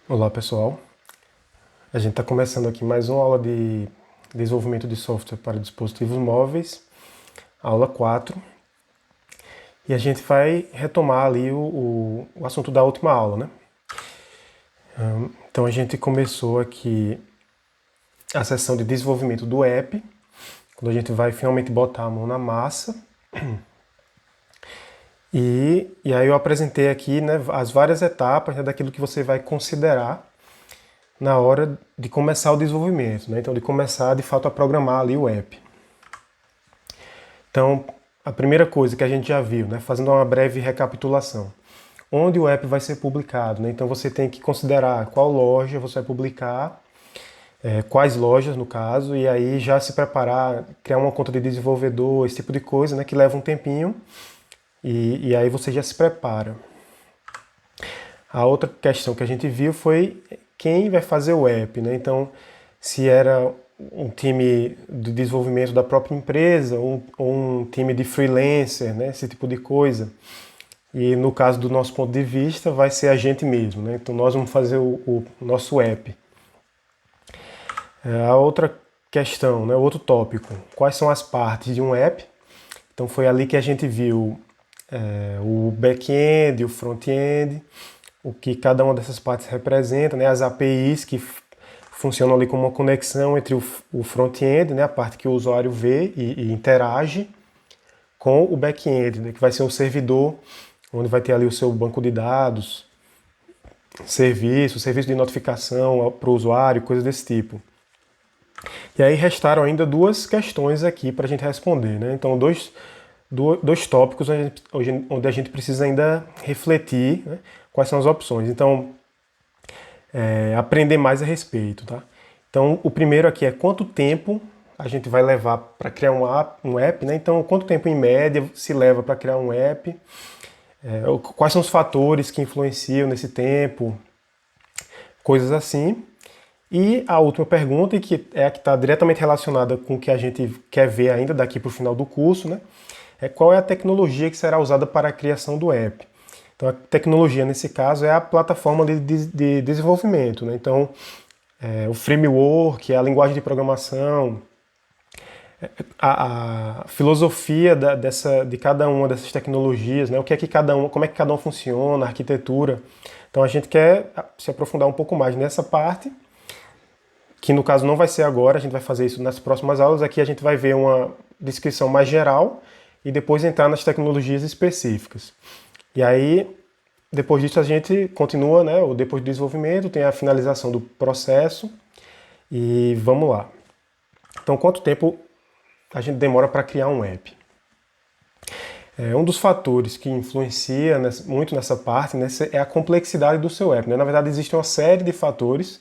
Olá pessoal, a gente está começando aqui mais uma aula de desenvolvimento de software para dispositivos móveis, aula 4, e a gente vai retomar ali o assunto da última aula, né? Então a gente começou aqui a sessão de desenvolvimento do app, quando a gente vai finalmente botar a mão na massa. E aí eu apresentei aqui, né, as várias etapas, né, daquilo que você vai considerar na hora de começar o desenvolvimento, né? Então de começar de fato a programar ali o app. Então, a primeira coisa que a gente já viu, né, fazendo uma breve recapitulação, onde o app vai ser publicado, né? Então você tem que considerar qual loja você vai publicar, quais lojas no caso, e aí já se preparar, criar uma conta de desenvolvedor, esse tipo de coisa, né, que leva um tempinho, e aí você já se prepara. A outra questão que a gente viu foi quem vai fazer o app, né? Então, se era um time de desenvolvimento da própria empresa ou um time de freelancer, né? Esse tipo de coisa. E no caso do nosso ponto de vista, vai ser a gente mesmo, né? Então, nós vamos fazer o nosso app. A outra questão, né? O outro tópico, quais são as partes de um app? Então, foi ali que a gente viu o back-end, o front-end, o que cada uma dessas partes representa, né? As APIs que funcionam ali como uma conexão entre o front-end, né? A parte que o usuário vê e interage, com o back-end, né? Que vai ser um servidor onde vai ter ali o seu banco de dados, serviço de notificação para o usuário, coisas desse tipo. E aí restaram ainda duas questões aqui para a gente responder, né? Então, dois tópicos onde a gente precisa ainda refletir, né, quais são as opções. Então, aprender mais a respeito, tá? Então, o primeiro aqui é quanto tempo a gente vai levar para criar um app, né? Então, quanto tempo em média se leva para criar um app? Quais são os fatores que influenciam nesse tempo? Coisas assim. E a última pergunta, e que é a que está diretamente relacionada com o que a gente quer ver ainda daqui para o final do curso, né? É qual é a tecnologia que será usada para a criação do app. Então, a tecnologia, nesse caso, é a plataforma de desenvolvimento, né? Então, o framework, a linguagem de programação, a filosofia de cada uma dessas tecnologias, né? O que é que cada uma, como é que cada uma funciona, a arquitetura. Então, a gente quer se aprofundar um pouco mais nessa parte, que no caso não vai ser agora, a gente vai fazer isso nas próximas aulas. Aqui a gente vai ver uma descrição mais geral e depois entrar nas tecnologias específicas. E aí, depois disso, a gente continua, né? Depois do desenvolvimento, tem a finalização do processo e vamos lá. Então, quanto tempo a gente demora para criar um app? Um dos fatores que influencia muito nessa parte, né, é a complexidade do seu app, né? Na verdade, existe uma série de fatores.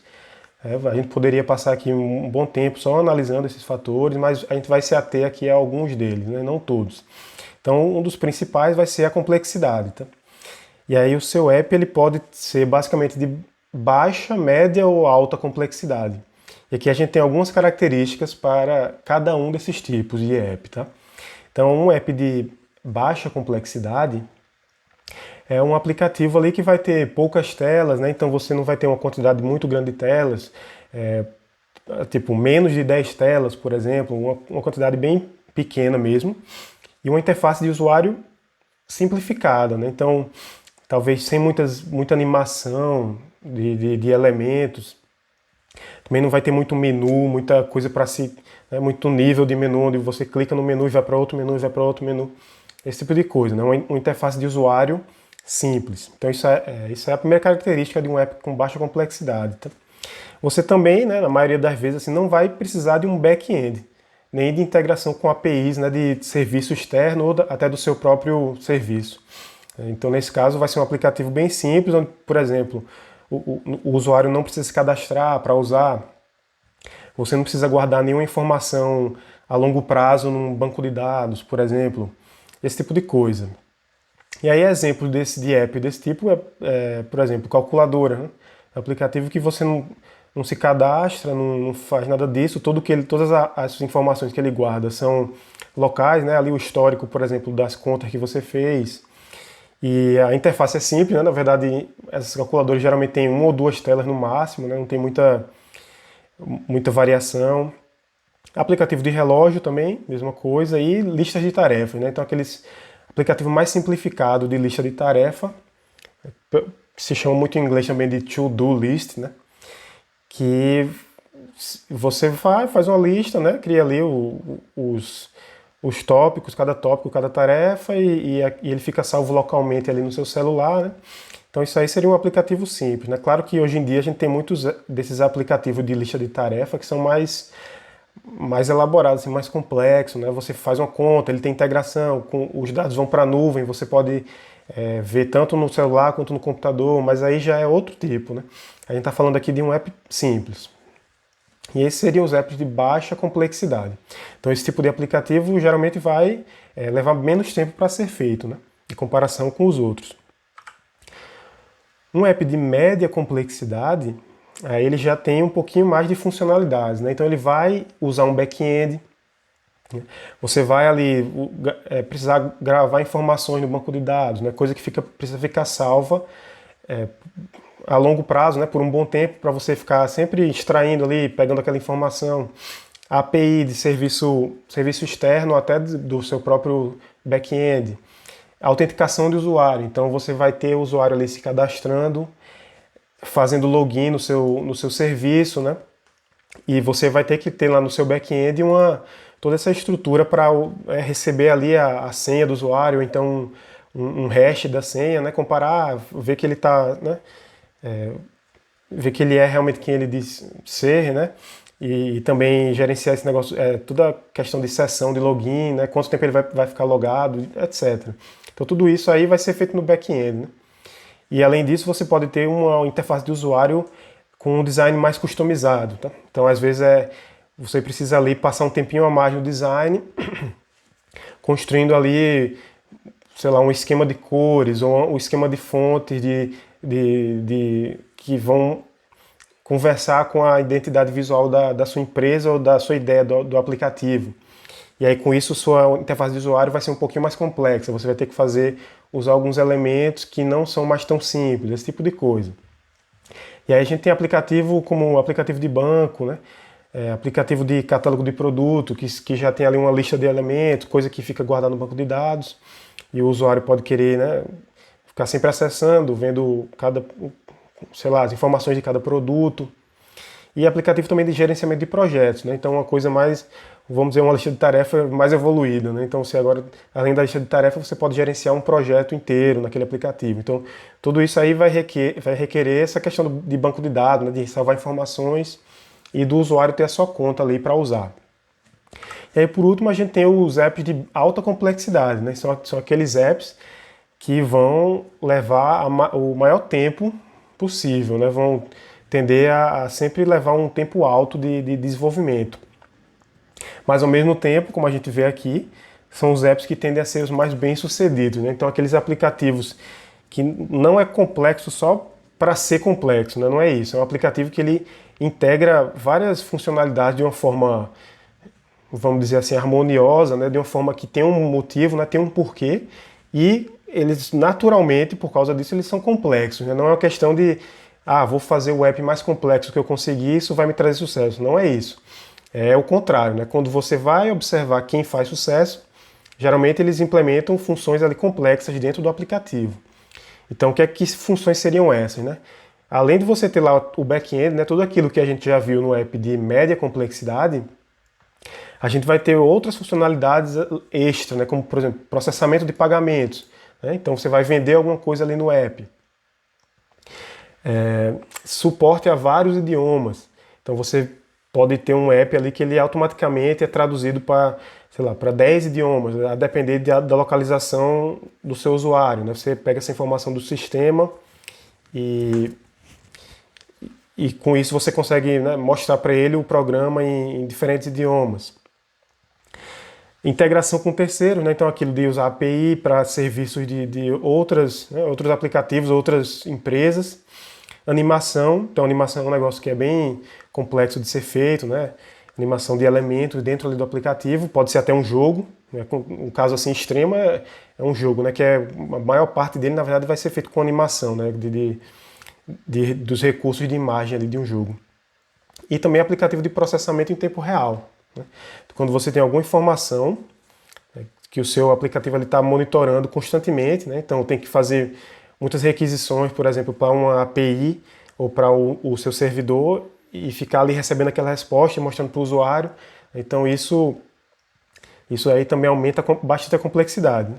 A gente poderia passar aqui um bom tempo só analisando esses fatores, mas a gente vai se ater aqui a alguns deles, né? Não todos. Então, um dos principais vai ser a complexidade. Tá? E aí o seu app ele pode ser basicamente de baixa, média ou alta complexidade. E aqui a gente tem algumas características para cada um desses tipos de app. Tá? Então, um app de baixa complexidade é um aplicativo ali que vai ter poucas telas, né? Então você não vai ter uma quantidade muito grande de telas, tipo menos de 10 telas, por exemplo, uma quantidade bem pequena mesmo, e uma interface de usuário simplificada, né? Então, talvez sem muita animação de elementos, também não vai ter muito menu, muita coisa para se, né? Muito nível de menu, onde você clica no menu e vai para outro menu e vai para outro menu, esse tipo de coisa, né? Uma interface de usuário simples. Então isso é a primeira característica de um app com baixa complexidade. Tá? Você também, né, na maioria das vezes, assim, não vai precisar de um back-end, nem de integração com APIs, né, de serviço externo ou até do seu próprio serviço. Então, nesse caso, vai ser um aplicativo bem simples, onde, por exemplo, o usuário não precisa se cadastrar para usar, você não precisa guardar nenhuma informação a longo prazo num banco de dados, por exemplo, esse tipo de coisa. E aí, exemplo de app desse tipo por exemplo, calculadora. Né? É um aplicativo que você não se cadastra, não faz nada disso, todas as informações que ele guarda são locais, né? Ali o histórico, por exemplo, das contas que você fez. E a interface é simples, né? Na verdade, essas calculadoras geralmente têm uma ou duas telas no máximo, né? Não tem muita variação. Aplicativo de relógio também, mesma coisa, e listas de tarefas, né? Então aqueles aplicativo mais simplificado de lista de tarefa, que se chama muito em inglês também de to-do list, né? Que você faz uma lista, né? Cria ali os tópicos, cada tópico, cada tarefa, e ele fica salvo localmente ali no seu celular, né? Então isso aí seria um aplicativo simples, né? Claro que hoje em dia a gente tem muitos desses aplicativos de lista de tarefa que são mais elaborados, assim, mais complexos, né? Você faz uma conta, ele tem integração, os dados vão para a nuvem, você pode ver tanto no celular quanto no computador, mas aí já é outro tipo, né? A gente está falando aqui de um app simples. E esses seriam os apps de baixa complexidade. Então esse tipo de aplicativo geralmente vai levar menos tempo para ser feito, né? Em comparação com os outros. Um app de média complexidade, aí ele já tem um pouquinho mais de funcionalidades, né? Então ele vai usar um back-end, né? Você vai ali precisar gravar informações no banco de dados, né? Coisa que precisa ficar salva a longo prazo, né? Por um bom tempo, para você ficar sempre extraindo ali, pegando aquela informação. A API de serviço externo até do seu próprio back-end. Autenticação de usuário, então você vai ter o usuário ali se cadastrando, fazendo login no seu serviço, né? E você vai ter que ter lá no seu back-end toda essa estrutura para receber ali a senha do usuário, então um hash da senha, né? Comparar, ver que ele está, né? Ver que ele é realmente quem ele diz ser, né? E também gerenciar esse negócio, toda a questão de sessão de login, né? Quanto tempo ele vai ficar logado, etc. Então tudo isso aí vai ser feito no back-end, né? E além disso, você pode ter uma interface de usuário com um design mais customizado, tá? Então às vezes você precisa ali passar um tempinho a mais no design, construindo ali, sei lá, um esquema de cores ou um esquema de fontes que vão conversar com a identidade visual da sua empresa ou da sua ideia do aplicativo. E aí com isso sua interface de usuário vai ser um pouquinho mais complexa, você vai ter que usar alguns elementos que não são mais tão simples, esse tipo de coisa. E aí a gente tem aplicativo como aplicativo de banco, né? Aplicativo de catálogo de produto, que já tem ali uma lista de elementos, coisa que fica guardada no banco de dados, e o usuário pode querer, né, ficar sempre acessando, vendo as informações de cada produto. E aplicativo também de gerenciamento de projetos, né? Então uma coisa mais, vamos dizer, uma lista de tarefas mais evoluída, né? Então você agora, além da lista de tarefas, você pode gerenciar um projeto inteiro naquele aplicativo. Então tudo isso aí vai requerer essa questão de banco de dados, né? De salvar informações e do usuário ter a sua conta ali para usar. E aí por último a gente tem os apps de alta complexidade, né? São aqueles apps que vão levar o maior tempo possível, né? Vão tender a sempre levar um tempo alto de desenvolvimento. Mas ao mesmo tempo, como a gente vê aqui, são os apps que tendem a ser os mais bem-sucedidos, né? Então aqueles aplicativos que não é complexo só para ser complexo, né? Não é isso. É um aplicativo que ele integra várias funcionalidades de uma forma, vamos dizer assim, harmoniosa, né? De uma forma que tem um motivo, né? Tem um porquê, e eles naturalmente, por causa disso, eles são complexos, né? Não é uma questão de vou fazer o app mais complexo que eu conseguir, isso vai me trazer sucesso. Não é isso. É o contrário, né? Quando você vai observar quem faz sucesso, geralmente eles implementam funções ali complexas dentro do aplicativo. Então, que funções seriam essas, né? Além de você ter lá o back-end, né, tudo aquilo que a gente já viu no app de média complexidade, a gente vai ter outras funcionalidades extras, né, como, por exemplo, processamento de pagamentos, né? Então, você vai vender alguma coisa ali no app. Suporte a vários idiomas. Então você pode ter um app ali que ele automaticamente é traduzido para, sei lá, para 10 idiomas, a depender da localização do seu usuário, né? Você pega essa informação do sistema e com isso você consegue, né, mostrar para ele o programa em diferentes idiomas. Integração com terceiros, né? Então aquilo de usar API para serviços de outros aplicativos, outras empresas. Animação, então animação é um negócio que é bem complexo de ser feito, né? animação de elementos dentro ali do aplicativo, pode ser até um jogo, né? Um caso assim extremo é um jogo, né? Que a maior parte dele, na verdade, vai ser feito com animação, né? Dos recursos de imagem ali de um jogo. E também aplicativo de processamento em tempo real, né? Quando você tem alguma informação, né, que o seu aplicativo está monitorando constantemente, né? Então tem que fazer muitas requisições, por exemplo, para uma API ou para o seu servidor e ficar ali recebendo aquela resposta e mostrando para o usuário. Então isso aí também aumenta bastante a complexidade.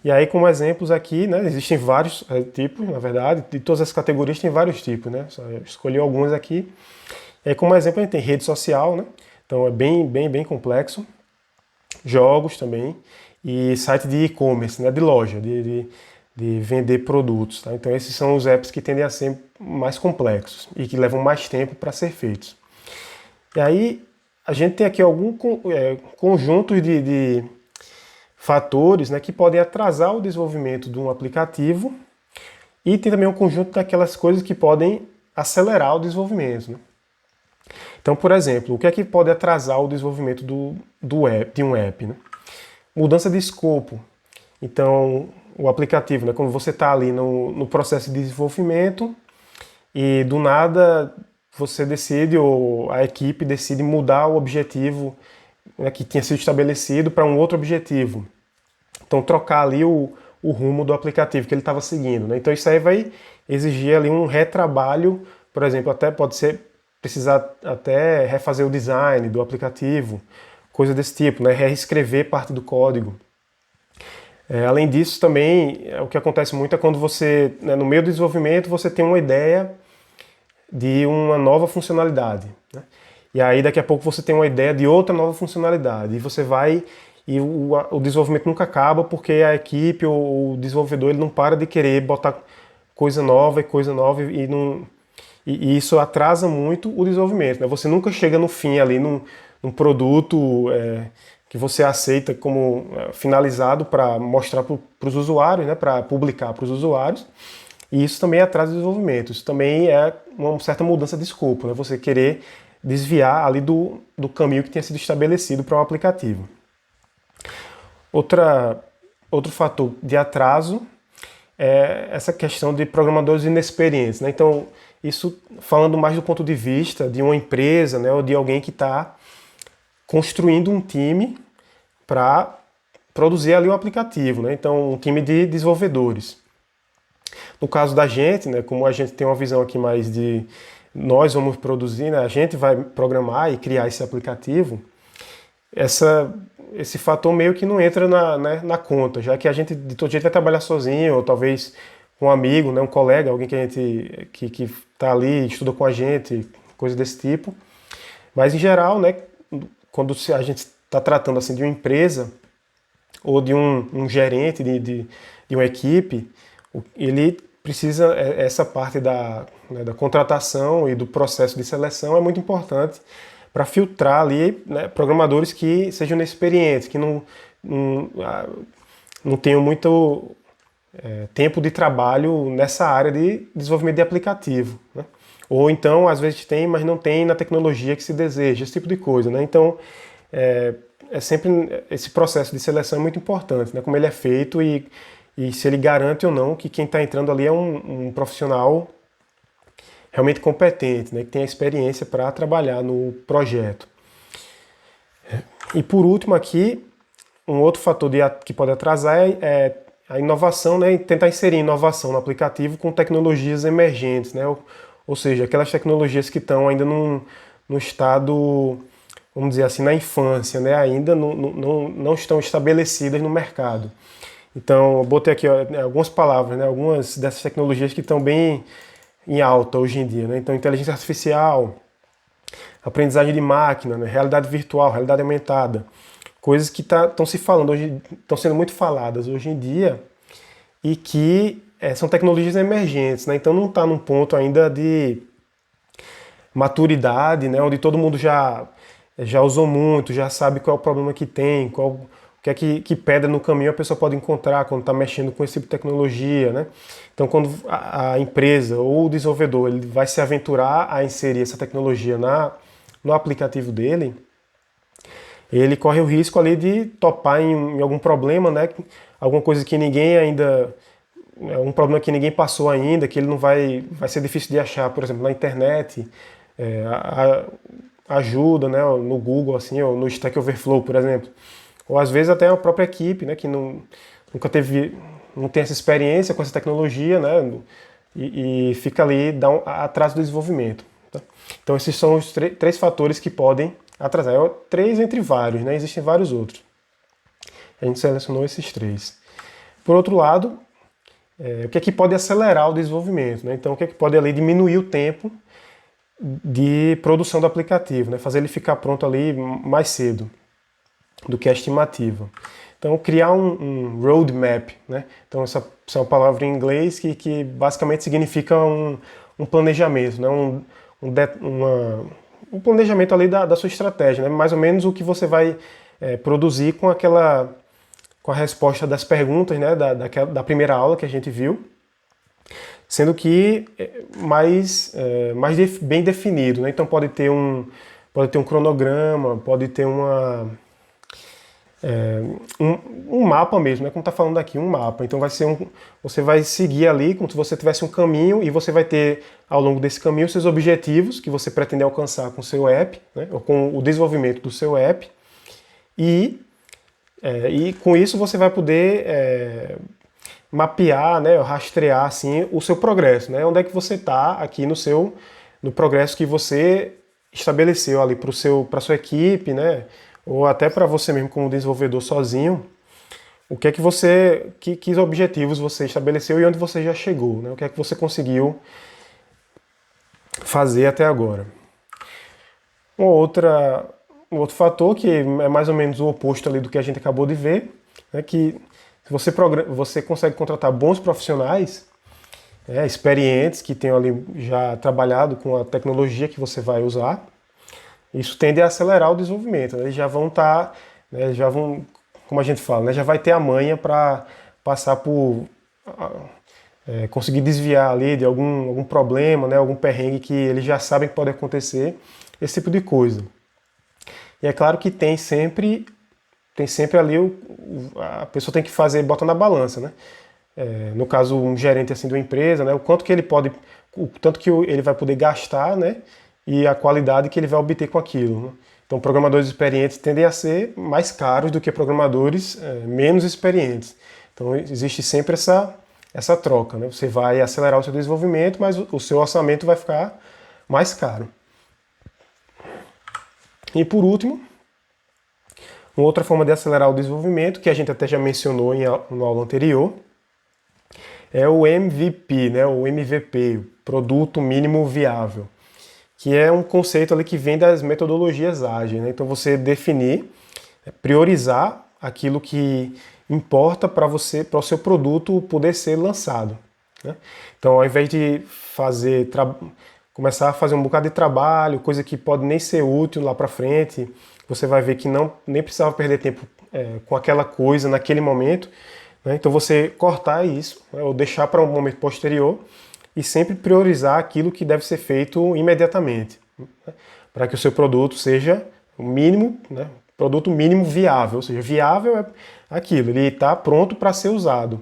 E aí, como exemplos aqui, né, existem vários tipos, na verdade, de todas as categorias tem vários tipos, né? Só eu escolhi alguns aqui. E aí, como exemplo, a gente tem rede social, né? Então é bem complexo. Jogos também. E site de e-commerce, né? De loja, de vender produtos. Tá? Então esses são os apps que tendem a ser mais complexos e que levam mais tempo para ser feitos. E aí a gente tem aqui algum conjuntos de fatores, né, que podem atrasar o desenvolvimento de um aplicativo e tem também um conjunto daquelas coisas que podem acelerar o desenvolvimento. Né? Então, por exemplo, o que é que pode atrasar o desenvolvimento de um app? Né? Mudança de escopo. Então, o aplicativo, né, quando você está ali no processo de desenvolvimento e do nada você decide, ou a equipe decide mudar o objetivo, né, que tinha sido estabelecido para um outro objetivo. Então, trocar ali o rumo do aplicativo que ele estava seguindo. Né? Então, isso aí vai exigir ali um retrabalho, por exemplo, até pode ser precisar até refazer o design do aplicativo, coisa desse tipo, né? Reescrever parte do código. Além disso, também, o que acontece muito é quando você, né, no meio do desenvolvimento, você tem uma ideia de uma nova funcionalidade. Né? E aí, daqui a pouco, você tem uma ideia de outra nova funcionalidade. E você vai... E o desenvolvimento nunca acaba porque a equipe ou o desenvolvedor ele não para de querer botar coisa nova e isso atrasa muito o desenvolvimento. Né? Você nunca chega no fim ali num produto que você aceita como finalizado para mostrar para os usuários, né? Para publicar para os usuários. E isso também atrasa o desenvolvimento. Isso também é uma certa mudança de escopo. Né? Você querer desviar ali do caminho que tinha sido estabelecido para o aplicativo. Outro fator de atraso é essa questão de programadores inexperientes. Né? Então, isso falando mais do ponto de vista de uma empresa, né, ou de alguém que está construindo um time para produzir ali o aplicativo. Né? Então, um time de desenvolvedores. No caso da gente, né, como a gente tem uma visão aqui mais de nós vamos produzir, né, a gente vai programar e criar esse aplicativo, esse fator meio que não entra na conta, já que a gente de todo jeito vai trabalhar sozinho, ou talvez com um amigo, né, um colega, alguém que a gente que está ali, estuda com a gente, coisa desse tipo. Mas em geral, né, quando a gente está tratando assim de uma empresa ou de um gerente de uma equipe, ele precisa, essa parte da contratação e do processo de seleção é muito importante para filtrar ali, né, programadores que sejam inexperientes, que não tenham muito tempo de trabalho nessa área de desenvolvimento de aplicativo. Né? Ou então, às vezes tem, mas não tem na tecnologia que se deseja, esse tipo de coisa. Né? Então, sempre esse processo de seleção é muito importante, né? Como ele é feito e se ele garante ou não que quem está entrando ali é um profissional realmente competente, né? Que tem a experiência para trabalhar no projeto. E por último aqui, um outro fator que pode atrasar é a inovação, né? E tentar inserir inovação no aplicativo com tecnologias emergentes, né? Ou seja, aquelas tecnologias que estão ainda no estado, vamos dizer assim, na infância, né? Ainda não estão estabelecidas no mercado. Então, eu botei aqui algumas palavras, né? Algumas dessas tecnologias que estão bem em alta hoje em dia. Né? Então, inteligência artificial, aprendizagem de máquina, né? Realidade virtual, realidade aumentada. Coisas que estão se falando hoje, estão sendo muito faladas hoje em dia e que são tecnologias emergentes. Né? Então, não está num ponto ainda de maturidade, né? Onde todo mundo já usou muito, já sabe qual é o problema que tem, o que é que pedra no caminho a pessoa pode encontrar quando está mexendo com esse tipo de tecnologia, né? Então, quando a empresa ou o desenvolvedor ele vai se aventurar a inserir essa tecnologia no aplicativo dele, ele corre o risco ali de topar em algum problema, né? Alguma coisa que ninguém ainda, um problema que ninguém passou ainda, que ele não vai ser difícil de achar, por exemplo, na internet, ajuda, né? No Google, assim, ou no Stack Overflow, por exemplo. Ou às vezes até a própria equipe, né? Que nunca teve, não tem essa experiência com essa tecnologia, né? E fica ali, atrás do desenvolvimento. Tá? Então esses são os três fatores que podem atrasar. Três entre vários, né? Existem vários outros. A gente selecionou esses três. Por outro lado, o que é que pode acelerar o desenvolvimento? Né? Então, o que é que pode ali diminuir o tempo de produção do aplicativo, né? Fazer ele ficar pronto ali mais cedo do que a estimativa. Então, criar um roadmap, né? Então, essa é uma palavra em inglês que basicamente significa um planejamento, né? Um planejamento ali da sua estratégia, né? Mais ou menos o que você vai produzir com a resposta das perguntas, né? Da primeira aula que a gente viu, sendo que mais bem definido, né? Então pode ter um cronograma, pode ter um mapa mesmo, né? Como está falando aqui, um mapa. Então você vai seguir ali como se você tivesse um caminho e você vai ter ao longo desse caminho seus objetivos que você pretende alcançar com o seu app, né? Ou com o desenvolvimento do seu app e com isso você vai poder mapear, né, rastrear assim, o seu progresso, né? Onde é que você está aqui no progresso que você estabeleceu ali para a sua equipe, né? Ou até para você mesmo como desenvolvedor sozinho, o que é que objetivos você estabeleceu e onde você já chegou, né? O que é que você conseguiu fazer até agora. Um outro fator que é mais ou menos o oposto ali do que a gente acabou de ver, é que você consegue contratar bons profissionais, experientes, que tenham ali já trabalhado com a tecnologia que você vai usar. Isso tende a acelerar o desenvolvimento. Eles já vão estar, né, como a gente fala, né, já vai ter a manha para passar por conseguir desviar ali de algum problema, né, algum perrengue que eles já sabem que pode acontecer, esse tipo de coisa. E é claro que tem sempre ali a pessoa tem que botar na balança, né? No caso, um gerente assim de uma empresa, né, o tanto que ele vai poder gastar, né, e a qualidade que ele vai obter com aquilo. Né? Então, programadores experientes tendem a ser mais caros do que programadores menos experientes. Então, existe sempre essa troca. Né? Você vai acelerar o seu desenvolvimento, mas o seu orçamento vai ficar mais caro. E por último, uma outra forma de acelerar o desenvolvimento, que a gente até já mencionou na aula anterior, é o MVP, né? O MVP, o Produto Mínimo Viável, que é um conceito ali que vem das metodologias ágeis. Né? Então você definir, priorizar aquilo que importa para o seu produto poder ser lançado. Né? Então ao invés de começar a fazer um bocado de trabalho, coisa que pode nem ser útil lá para frente, você vai ver que nem precisava perder tempo com aquela coisa naquele momento. Né? Então você cortar isso, né? Ou deixar para um momento posterior, e sempre priorizar aquilo que deve ser feito imediatamente, né? Para que o seu produto seja o mínimo, né? Produto mínimo viável, ou seja, viável é aquilo, ele está pronto para ser usado.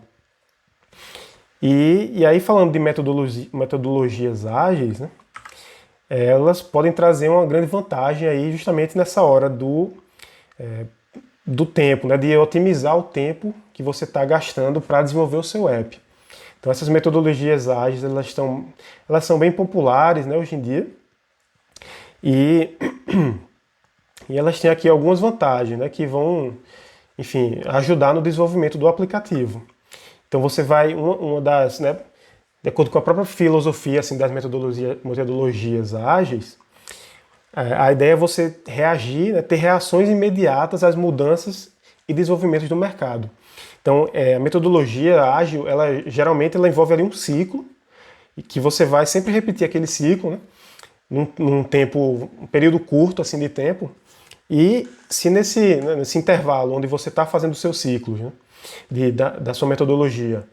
E aí falando de metodologias ágeis, né? Elas podem trazer uma grande vantagem aí justamente nessa hora do tempo, né? De otimizar o tempo que você está gastando para desenvolver o seu app. Então essas metodologias ágeis, elas são bem populares, né, hoje em dia, e elas têm aqui algumas vantagens, né, que vão, enfim, ajudar no desenvolvimento do aplicativo. Então você vai, né, de acordo com a própria filosofia assim, das metodologias ágeis, a ideia é você reagir, né, ter reações imediatas às mudanças e desenvolvimentos do mercado. Então, a metodologia ágil, geralmente ela envolve ali um ciclo, e que você vai sempre repetir aquele ciclo, né, um período curto assim de tempo, e se nesse intervalo onde você está fazendo os seus ciclos, né, da sua metodologia,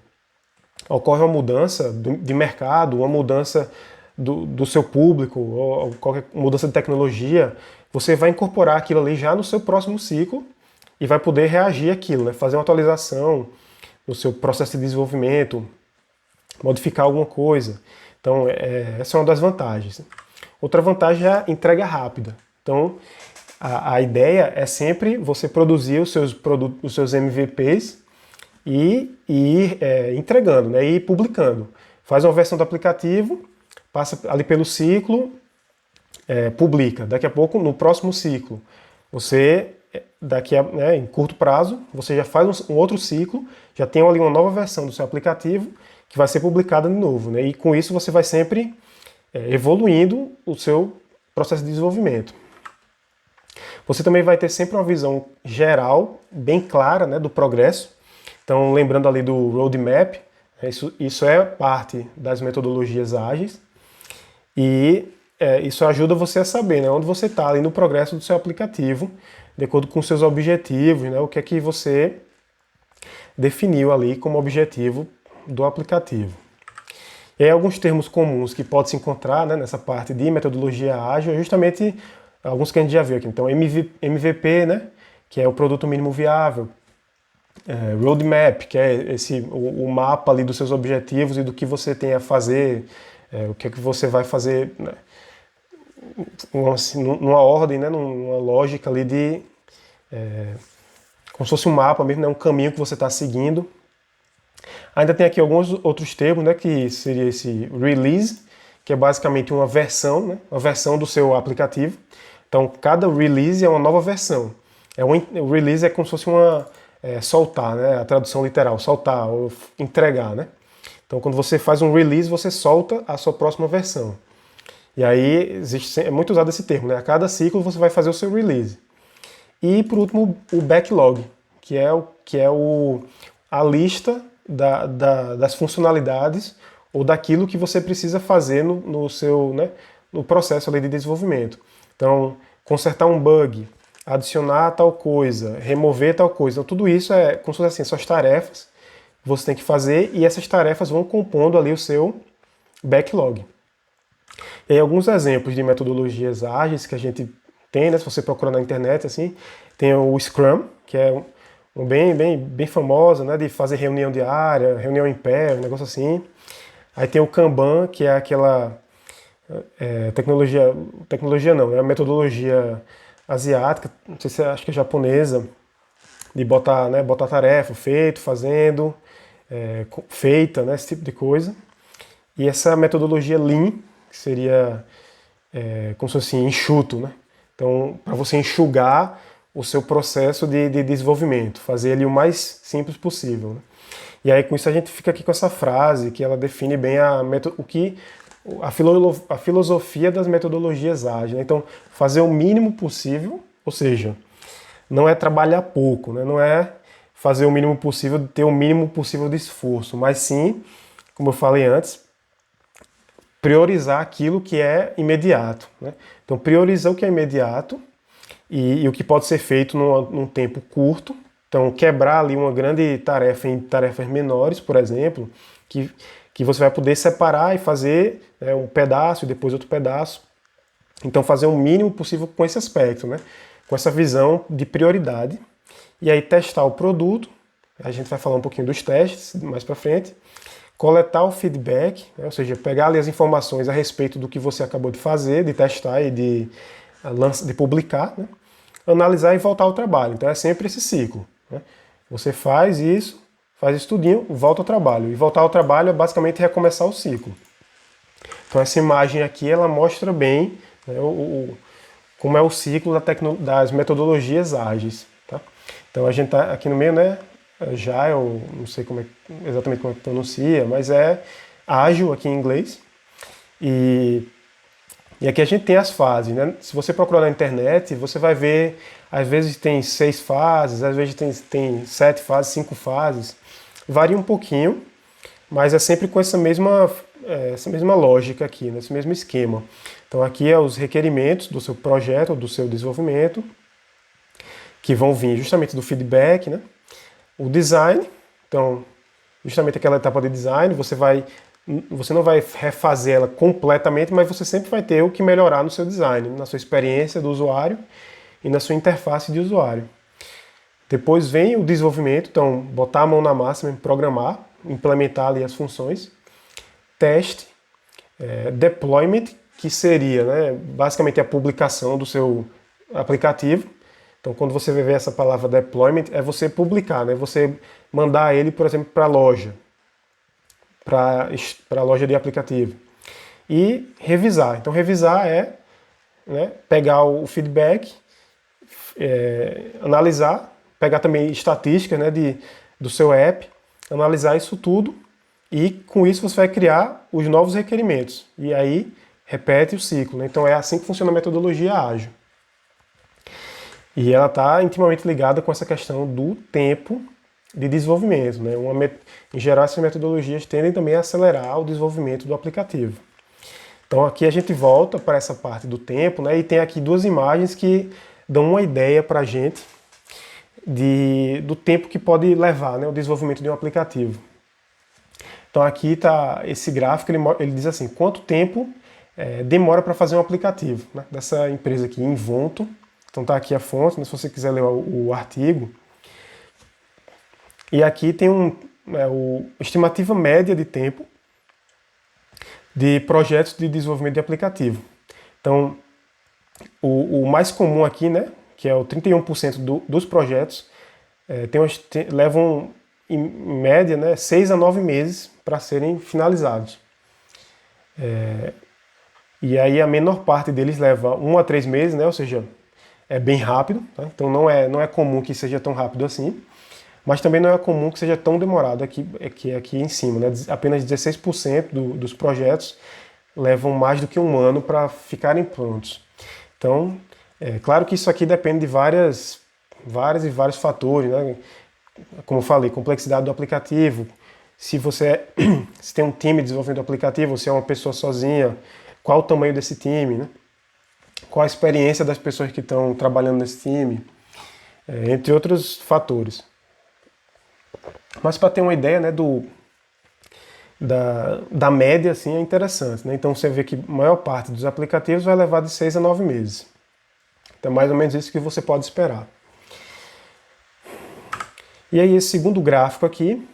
ocorre uma mudança de mercado, uma mudança do seu público, ou qualquer mudança de tecnologia, você vai incorporar aquilo ali já no seu próximo ciclo e vai poder reagir àquilo, né? Fazer uma atualização no seu processo de desenvolvimento, modificar alguma coisa. Então, essa é uma das vantagens. Outra vantagem é a entrega rápida. Então, a ideia é sempre você produzir os seus produtos, os seus MVPs e ir entregando, né? E ir publicando. Faz uma versão do aplicativo, passa ali pelo ciclo, publica. Daqui a pouco, no próximo ciclo, você, em curto prazo, você já faz um outro ciclo, já tem ali uma nova versão do seu aplicativo que vai ser publicada de novo, né? E com isso você vai sempre evoluindo o seu processo de desenvolvimento. Você também vai ter sempre uma visão geral, bem clara, né, do progresso. Então, lembrando ali do roadmap, isso é parte das metodologias ágeis e isso ajuda você a saber, né, onde você está ali no progresso do seu aplicativo, de acordo com os seus objetivos, né, o que é que você definiu ali como objetivo do aplicativo. E aí, alguns termos comuns que pode se encontrar, né, nessa parte de metodologia ágil é justamente alguns que a gente já viu aqui. Então, MVP, né, que é o produto mínimo viável. Roadmap, que é o mapa ali dos seus objetivos e do que você tem a fazer, o que é que você vai fazer, né, numa ordem, né, numa lógica ali de como se fosse um mapa mesmo, né, um caminho que você está seguindo. Ainda tem aqui alguns outros termos, né, que seria esse release, que é basicamente uma versão, né, uma versão do seu aplicativo. Então, cada release é uma nova versão. O release é como se fosse soltar, né, a tradução literal, soltar ou entregar, né. Então, quando você faz um release, você solta a sua próxima versão. E aí, é muito usado esse termo, né, a cada ciclo você vai fazer o seu release. E, por último, o backlog, que é a lista das funcionalidades ou daquilo que você precisa fazer no seu, né, no processo ali de desenvolvimento. Então, consertar um bug, adicionar tal coisa, remover tal coisa. Então, tudo isso é como se fosse assim, suas tarefas que você tem que fazer e essas tarefas vão compondo ali o seu backlog. E aí, alguns exemplos de metodologias ágeis que a gente tem, né, se você procurar na internet, assim, tem o Scrum, que é bem famosa, né, de fazer reunião diária, reunião em pé, um negócio assim. Aí tem o Kanban, que é aquela tecnologia não, é a metodologia asiática, não sei se acho que é japonesa, de botar tarefa, feito, fazendo, feita, né, esse tipo de coisa. E essa metodologia Lean, que seria como se fosse enxuto, né? Então, para você enxugar o seu processo de desenvolvimento, fazer ele o mais simples possível, né? E aí com isso a gente fica aqui com essa frase que ela define bem a filosofia das metodologias ágeis, né? Então, fazer o mínimo possível, ou seja, não é trabalhar pouco, né? Não é fazer o mínimo possível, ter o mínimo possível de esforço, mas sim, como eu falei antes, priorizar aquilo que é imediato, né? Então, priorizar o que é imediato e o que pode ser feito num tempo curto. Então, quebrar ali uma grande tarefa em tarefas menores, por exemplo, que você vai poder separar e fazer um pedaço e depois outro pedaço. Então, fazer o mínimo possível com esse aspecto, né? Com essa visão de prioridade. E aí, testar o produto. A gente vai falar um pouquinho dos testes mais para frente. Coletar o feedback, né? Ou seja, pegar ali as informações a respeito do que você acabou de fazer, de testar e de publicar, né? Analisar e voltar ao trabalho. Então, é sempre esse ciclo, né? Você faz isso tudinho, volta ao trabalho. E voltar ao trabalho é basicamente recomeçar o ciclo. Então essa imagem aqui, ela mostra bem, né, como é o ciclo das metodologias ágeis. Tá? Então a gente está aqui no meio, né, já eu não sei exatamente como é que pronuncia, mas é ágil aqui em inglês. E aqui a gente tem as fases, né? Se você procurar na internet, você vai ver, às vezes tem 6 fases, às vezes tem 7 fases, 5 fases. Varia um pouquinho, mas é sempre com essa mesma lógica aqui, né? Esse mesmo esquema. Então aqui é os requerimentos do seu projeto, do seu desenvolvimento, que vão vir justamente do feedback, né? O design, então justamente aquela etapa de design, você vai você não vai refazer ela completamente, mas você sempre vai ter o que melhorar no seu design, na sua experiência do usuário e na sua interface de usuário. Depois vem o desenvolvimento, então botar a mão na massa, programar, implementar ali as funções. Teste, deployment, que seria, né, basicamente a publicação do seu aplicativo. Então, quando você vê essa palavra deployment, é você publicar, né, você mandar ele, por exemplo, para a loja, para a loja de aplicativo. E revisar. Então, revisar é, né, pegar o feedback, analisar, pegar também estatísticas, né, do seu app, analisar isso tudo e com isso você vai criar os novos requerimentos. E aí repete o ciclo. Né? Então é assim que funciona a metodologia ágil. E ela está intimamente ligada com essa questão do tempo de desenvolvimento. Né? Em geral, essas metodologias tendem também a acelerar o desenvolvimento do aplicativo. Então aqui a gente volta para essa parte do tempo, né? E tem aqui duas imagens que dão uma ideia para a gente do tempo que pode levar, né, o desenvolvimento de um aplicativo. Então aqui está esse gráfico, ele diz assim, quanto tempo demora para fazer um aplicativo, né, dessa empresa aqui, Invonto. Então está aqui a fonte, né, se você quiser ler o artigo. E aqui tem a estimativa média de tempo de projetos de desenvolvimento de aplicativo. Então, o mais comum aqui, né, que é o 31% dos projetos, levam, em média, né, 6 a 9 meses para serem finalizados. E aí a menor parte deles leva 1 a 3 meses, né, ou seja, é bem rápido. Tá? Então não é comum que seja tão rápido assim, mas também não é comum que seja tão demorado aqui em cima. Né? Apenas 16% dos projetos levam mais do que um ano para ficarem prontos. Então, claro que isso aqui depende de vários fatores, né? Como eu falei, complexidade do aplicativo, se tem um time desenvolvendo o aplicativo, se é uma pessoa sozinha, qual o tamanho desse time, né? Qual a experiência das pessoas que estão trabalhando nesse time, entre outros fatores. Mas para ter uma ideia, né, da média, assim, é interessante. Né? Então você vê que a maior parte dos aplicativos vai levar de 6 a 9 meses. Então é mais ou menos isso que você pode esperar. E aí esse segundo gráfico aqui,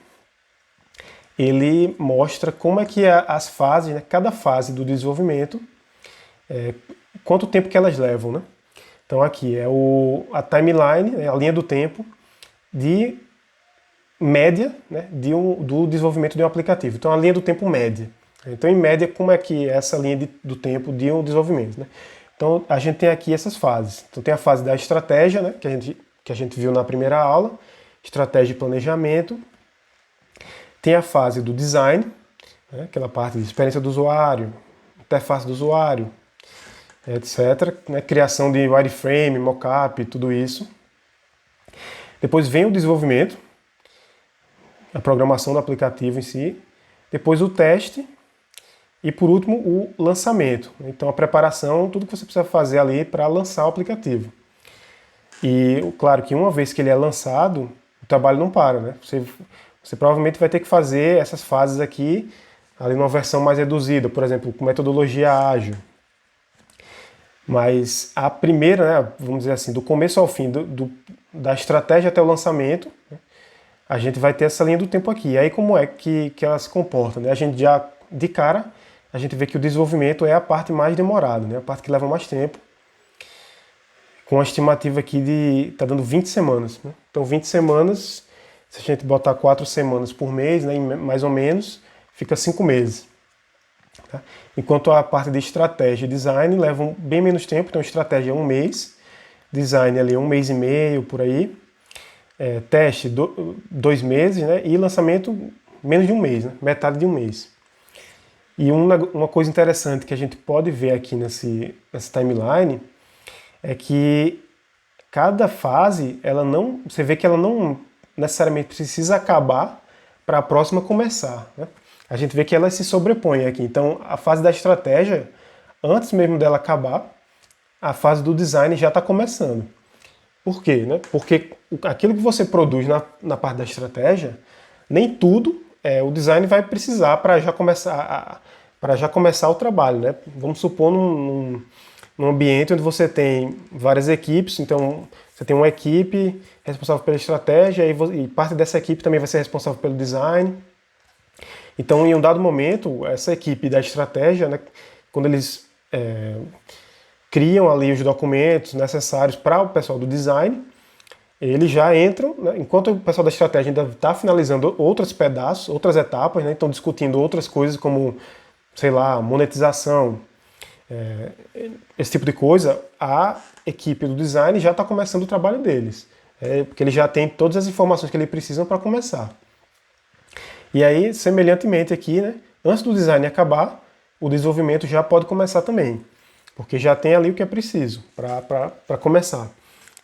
ele mostra como é que as fases, né, cada fase do desenvolvimento, quanto tempo que elas levam. Né? Então aqui é a timeline, a linha do tempo de média, né, do desenvolvimento de um aplicativo. Então a linha do tempo média. Então em média como é que é essa linha do tempo de um desenvolvimento. Né? Então a gente tem aqui essas fases. Então tem a fase da estratégia, né, que a gente viu na primeira aula, estratégia e planejamento. Tem a fase do design, né, aquela parte de experiência do usuário, interface do usuário, etc. Né, criação de wireframe, mockup, tudo isso. Depois vem o desenvolvimento, a programação do aplicativo em si. Depois o teste. E por último, o lançamento. Então a preparação, tudo que você precisa fazer ali para lançar o aplicativo. E claro que uma vez que ele é lançado, o trabalho não para, né? Você provavelmente vai ter que fazer essas fases aqui, ali numa versão mais reduzida, por exemplo, com metodologia ágil. Mas a primeira, né, vamos dizer assim, do começo ao fim, da estratégia até o lançamento, né, a gente vai ter essa linha do tempo aqui. E aí como é que ela se comporta? Né? A gente já, de cara, a gente vê que o desenvolvimento é a parte mais demorada, né? A parte que leva mais tempo, com a estimativa aqui tá dando 20 semanas. Né? Então 20 semanas, se a gente botar 4 semanas por mês, né, mais ou menos, fica 5 meses. Tá? Enquanto a parte de estratégia e design levam bem menos tempo, então estratégia é 1 mês, design ali 1 mês e meio, por aí, teste 2 meses, né, e lançamento menos de 1 mês, né, metade de 1 mês. E uma coisa interessante que a gente pode ver aqui nessa timeline é que cada fase, você vê que ela não necessariamente precisa acabar para a próxima começar. Né? A gente vê que elas se sobrepõem aqui. Então, a fase da estratégia, antes mesmo dela acabar, a fase do design já está começando. Por quê? Né? Porque aquilo que você produz na parte da estratégia, nem tudo o design vai precisar para já começar o trabalho, né? Vamos supor num ambiente onde você tem várias equipes, então você tem uma equipe responsável pela estratégia e parte dessa equipe também vai ser responsável pelo design. Então, em um dado momento, essa equipe da estratégia, né, quando eles criam ali os documentos necessários para o pessoal do design, eles já entram, né, enquanto o pessoal da estratégia ainda está finalizando outros pedaços, outras etapas, né, estão discutindo outras coisas como, sei lá, monetização, esse tipo de coisa, a equipe do design já está começando o trabalho deles, porque eles já têm todas as informações que eles precisam para começar. E aí, semelhantemente aqui, né, antes do design acabar, o desenvolvimento já pode começar também, porque já tem ali o que é preciso para começar.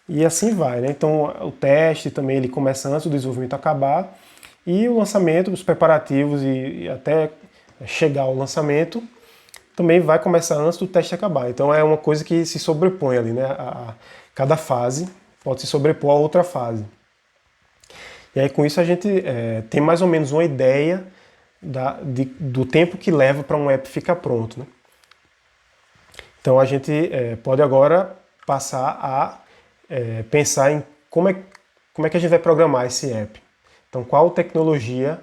E assim vai, né? Então o teste também ele começa antes do desenvolvimento acabar e o lançamento, os preparativos e até chegar ao lançamento também vai começar antes do teste acabar. Então é uma coisa que se sobrepõe ali, né? Cada fase pode se sobrepor a outra fase. E aí com isso a gente tem mais ou menos uma ideia do tempo que leva para um app ficar pronto, né? Então a gente pode agora passar a pensar em como é que a gente vai programar esse app. Então, qual tecnologia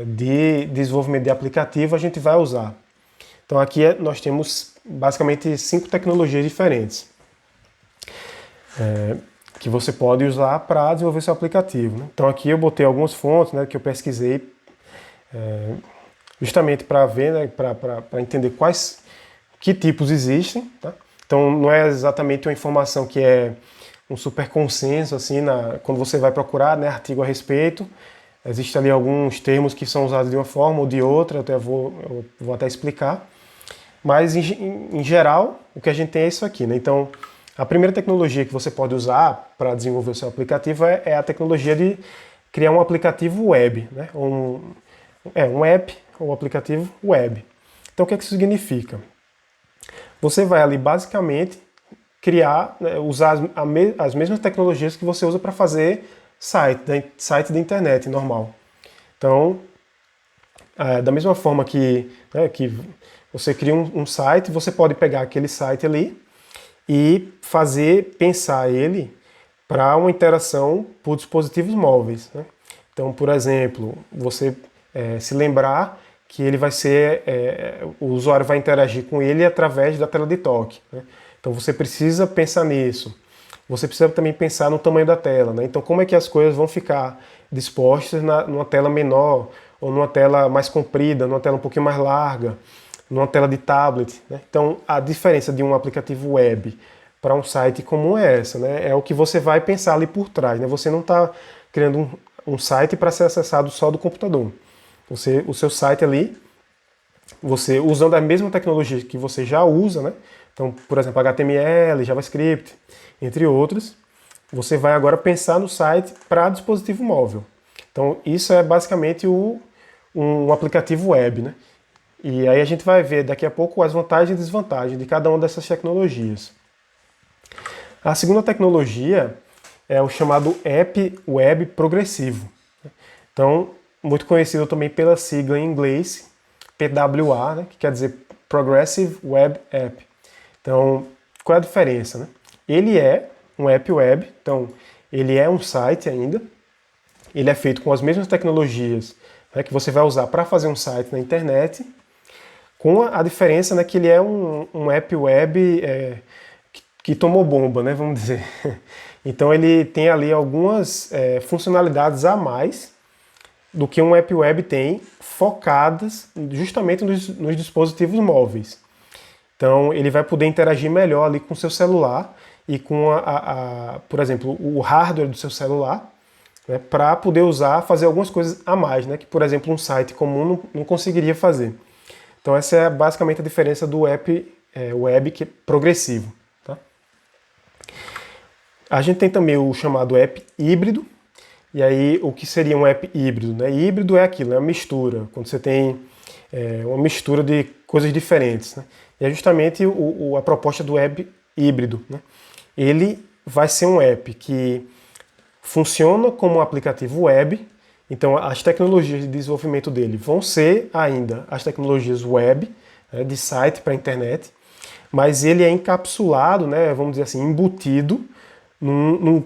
de desenvolvimento de aplicativo a gente vai usar. Então, aqui nós temos basicamente 5 tecnologias diferentes que você pode usar para desenvolver seu aplicativo, né? Então, aqui eu botei algumas fontes, né, que eu pesquisei justamente para ver, né, para entender que tipos existem. Tá? Então, não é exatamente uma informação que é um super consenso, assim, quando você vai procurar, né, artigo a respeito. Existem ali alguns termos que são usados de uma forma ou de outra, eu vou até explicar. Mas, em geral, o que a gente tem é isso aqui, né? Então, a primeira tecnologia que você pode usar para desenvolver o seu aplicativo é a tecnologia de criar um aplicativo web, né? Um app ou aplicativo web. Então, o que isso significa? Você vai ali, basicamente, criar, né, usar as mesmas tecnologias que você usa para fazer site da internet normal. Então, da mesma forma que você cria um site, você pode pegar aquele site ali e pensar ele para uma interação por dispositivos móveis, né? Então, por exemplo, você se lembrar que ele vai ser, o usuário vai interagir com ele através da tela de toque, né? Então você precisa pensar nisso. Você precisa também pensar no tamanho da tela, né? Então como é que as coisas vão ficar dispostas numa tela menor, ou numa tela mais comprida, numa tela um pouquinho mais larga, numa tela de tablet, né? Então a diferença de um aplicativo web para um site comum é essa, né? É o que você vai pensar ali por trás, né? Você não está criando um site para ser acessado só do computador. O seu site ali, você usando a mesma tecnologia que você já usa, né? Então, por exemplo, HTML, JavaScript, entre outros, você vai agora pensar no site para dispositivo móvel. Então, isso é basicamente um aplicativo web, né? E aí a gente vai ver daqui a pouco as vantagens e desvantagens de cada uma dessas tecnologias. A segunda tecnologia é o chamado App Web Progressivo. Então, muito conhecido também pela sigla em inglês, PWA, né, que quer dizer Progressive Web App. Então, qual é a diferença, né? Ele é um app web, então ele é um site ainda, ele é feito com as mesmas tecnologias, né, que você vai usar para fazer um site na internet, com a diferença, né, que ele é um app web que tomou bomba, né, vamos dizer. Então ele tem ali algumas funcionalidades a mais do que um app web tem, focadas justamente nos dispositivos móveis. Então ele vai poder interagir melhor ali com o seu celular e com, por exemplo, o hardware do seu celular, né, para poder fazer algumas coisas a mais, né, que, por exemplo, um site comum não conseguiria fazer. Então essa é basicamente a diferença do app web que é progressivo. Tá? A gente tem também o chamado app híbrido. E aí, o que seria um app híbrido? Né? Híbrido é aquilo, é uma mistura, quando você tem uma mistura de coisas diferentes. Né? E é justamente a proposta do app híbrido. Né? Ele vai ser um app que funciona como um aplicativo web Então, as tecnologias de desenvolvimento dele vão ser ainda as tecnologias web, né, de site para internet, mas ele é encapsulado, né, vamos dizer assim, embutido num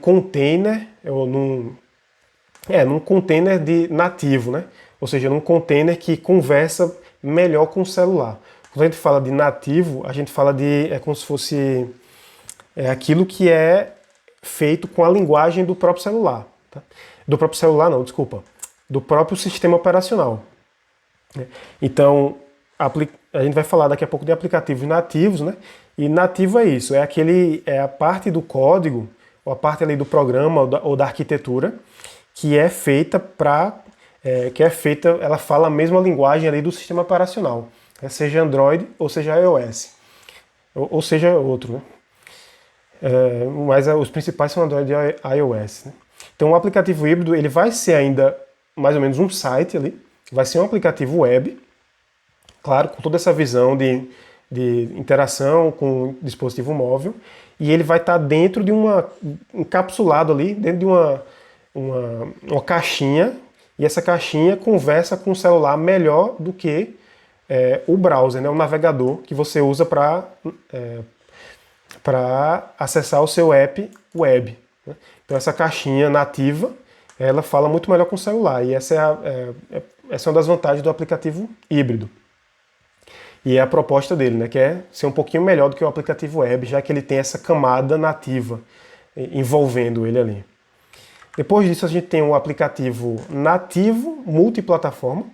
container, ou num container de nativo, né? Ou seja, num container que conversa melhor com o celular. Quando a gente fala de nativo, a gente fala é como se fosse aquilo que é feito com a linguagem do próprio celular. Tá? Do próprio celular não, desculpa. Do próprio sistema operacional. Então, a gente vai falar daqui a pouco de aplicativos nativos, né? E nativo é isso, é a parte do código, ou a parte ali do programa ou da arquitetura, que é feita ela fala a mesma linguagem ali do sistema operacional, né? Seja Android ou seja iOS, ou seja outro, né? Mas os principais são Android e iOS, né? Então o aplicativo híbrido ele vai ser ainda mais ou menos um site ali, vai ser um aplicativo web, claro, com toda essa visão de interação com o dispositivo móvel, e ele vai estar dentro de encapsulado ali, dentro de uma caixinha, e essa caixinha conversa com o celular melhor do que o browser, né, o navegador que você usa para acessar o seu app web. Né? Então essa caixinha nativa, ela fala muito melhor com o celular, e essa é uma das vantagens do aplicativo híbrido. E é a proposta dele, né, que é ser um pouquinho melhor do que o aplicativo web, já que ele tem essa camada nativa envolvendo ele ali. Depois disso a gente tem o aplicativo nativo multiplataforma.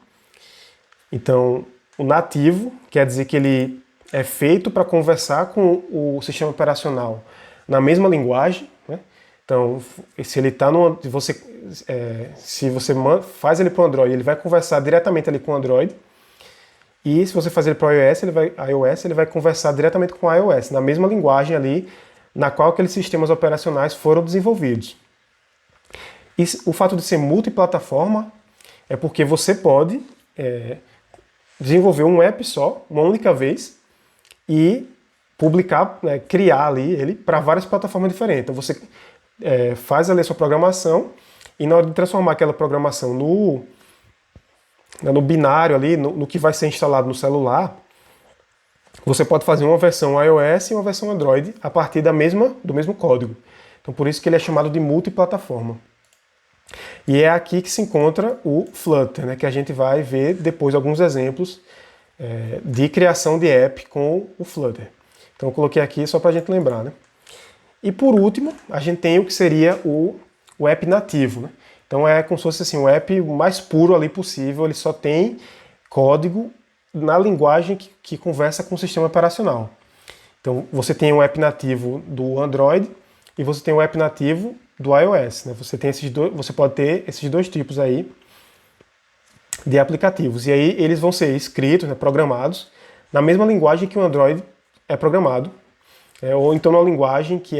Então, o nativo quer dizer que ele é feito para conversar com o sistema operacional na mesma linguagem, né? Então, se ele está se você faz ele para o Android, ele vai conversar diretamente ali com o Android. E se você fazer ele para o iOS, ele vai conversar diretamente com o iOS, na mesma linguagem ali na qual aqueles sistemas operacionais foram desenvolvidos. E o fato de ser multiplataforma é porque você pode desenvolver um app só, uma única vez, e publicar, criar ali ele para várias plataformas diferentes. Então você faz ali a sua programação, e na hora de transformar aquela programação no binário ali, no que vai ser instalado no celular, você pode fazer uma versão iOS e uma versão Android a partir do mesmo código. Então por isso que ele é chamado de multiplataforma. E é aqui que se encontra o Flutter, né, que a gente vai ver depois alguns exemplos de criação de app com o Flutter. Então eu coloquei aqui só para a gente lembrar. Né? E por último, a gente tem o que seria o app nativo. Né? Então é como se fosse assim, o app mais puro ali possível, ele só tem código na linguagem que conversa com o sistema operacional. Então você tem o app nativo do Android e você tem o app nativo do iOS. Né? Você pode ter esses dois tipos aí de aplicativos. E aí eles vão ser escritos, né, programados, na mesma linguagem que o Android é programado, ou então na linguagem que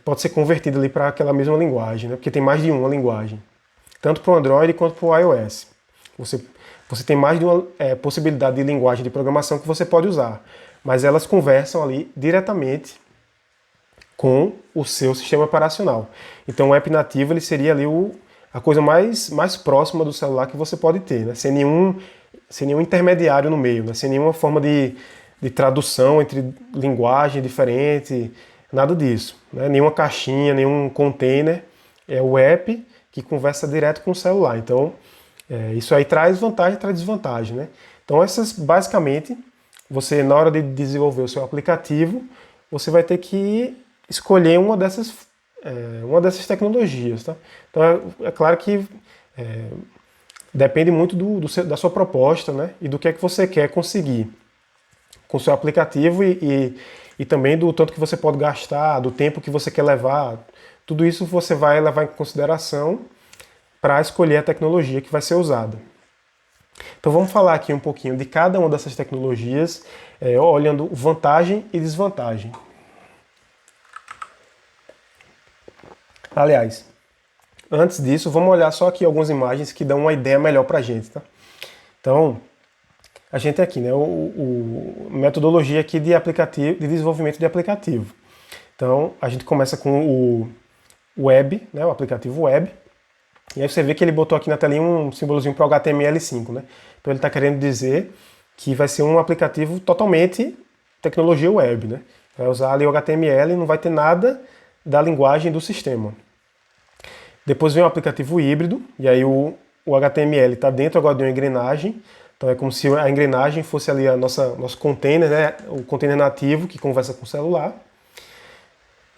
pode ser convertida ali para aquela mesma linguagem, né? Porque tem mais de uma linguagem, tanto para o Android quanto para o iOS. Você tem mais de uma possibilidade de linguagem de programação que você pode usar, mas elas conversam ali diretamente com o seu sistema operacional. Então o app nativo ele seria ali a coisa mais próxima do celular que você pode ter, né? Sem nenhum intermediário no meio, né? Sem nenhuma forma de tradução entre linguagem diferente, nada disso. Né? Nenhuma caixinha, nenhum container. É o app que conversa direto com o celular. Então isso aí traz vantagem e traz desvantagem. Né? Então essas basicamente, você na hora de desenvolver o seu aplicativo, você vai ter que escolher uma dessas tecnologias. Tá? Então é claro que depende muito da sua proposta, né? E do que é que você quer conseguir com o seu aplicativo e também do tanto que você pode gastar, do tempo que você quer levar. Tudo isso você vai levar em consideração para escolher a tecnologia que vai ser usada. Então vamos falar aqui um pouquinho de cada uma dessas tecnologias, olhando vantagem e desvantagem. Aliás, antes disso, vamos olhar só aqui algumas imagens que dão uma ideia melhor para a gente. Tá? Então, a gente tem aqui, né, metodologia aqui de desenvolvimento de aplicativo. Então, a gente começa com o web, né, o aplicativo web. E aí você vê que ele botou aqui na telinha um símbolozinho para o HTML5, né? Então ele está querendo dizer que vai ser um aplicativo totalmente tecnologia web, né? Vai usar ali o HTML e não vai ter nada da linguagem do sistema. Depois vem o aplicativo híbrido, e aí o HTML está dentro agora de uma engrenagem. Então é como se a engrenagem fosse ali nosso container, né? O container nativo que conversa com o celular.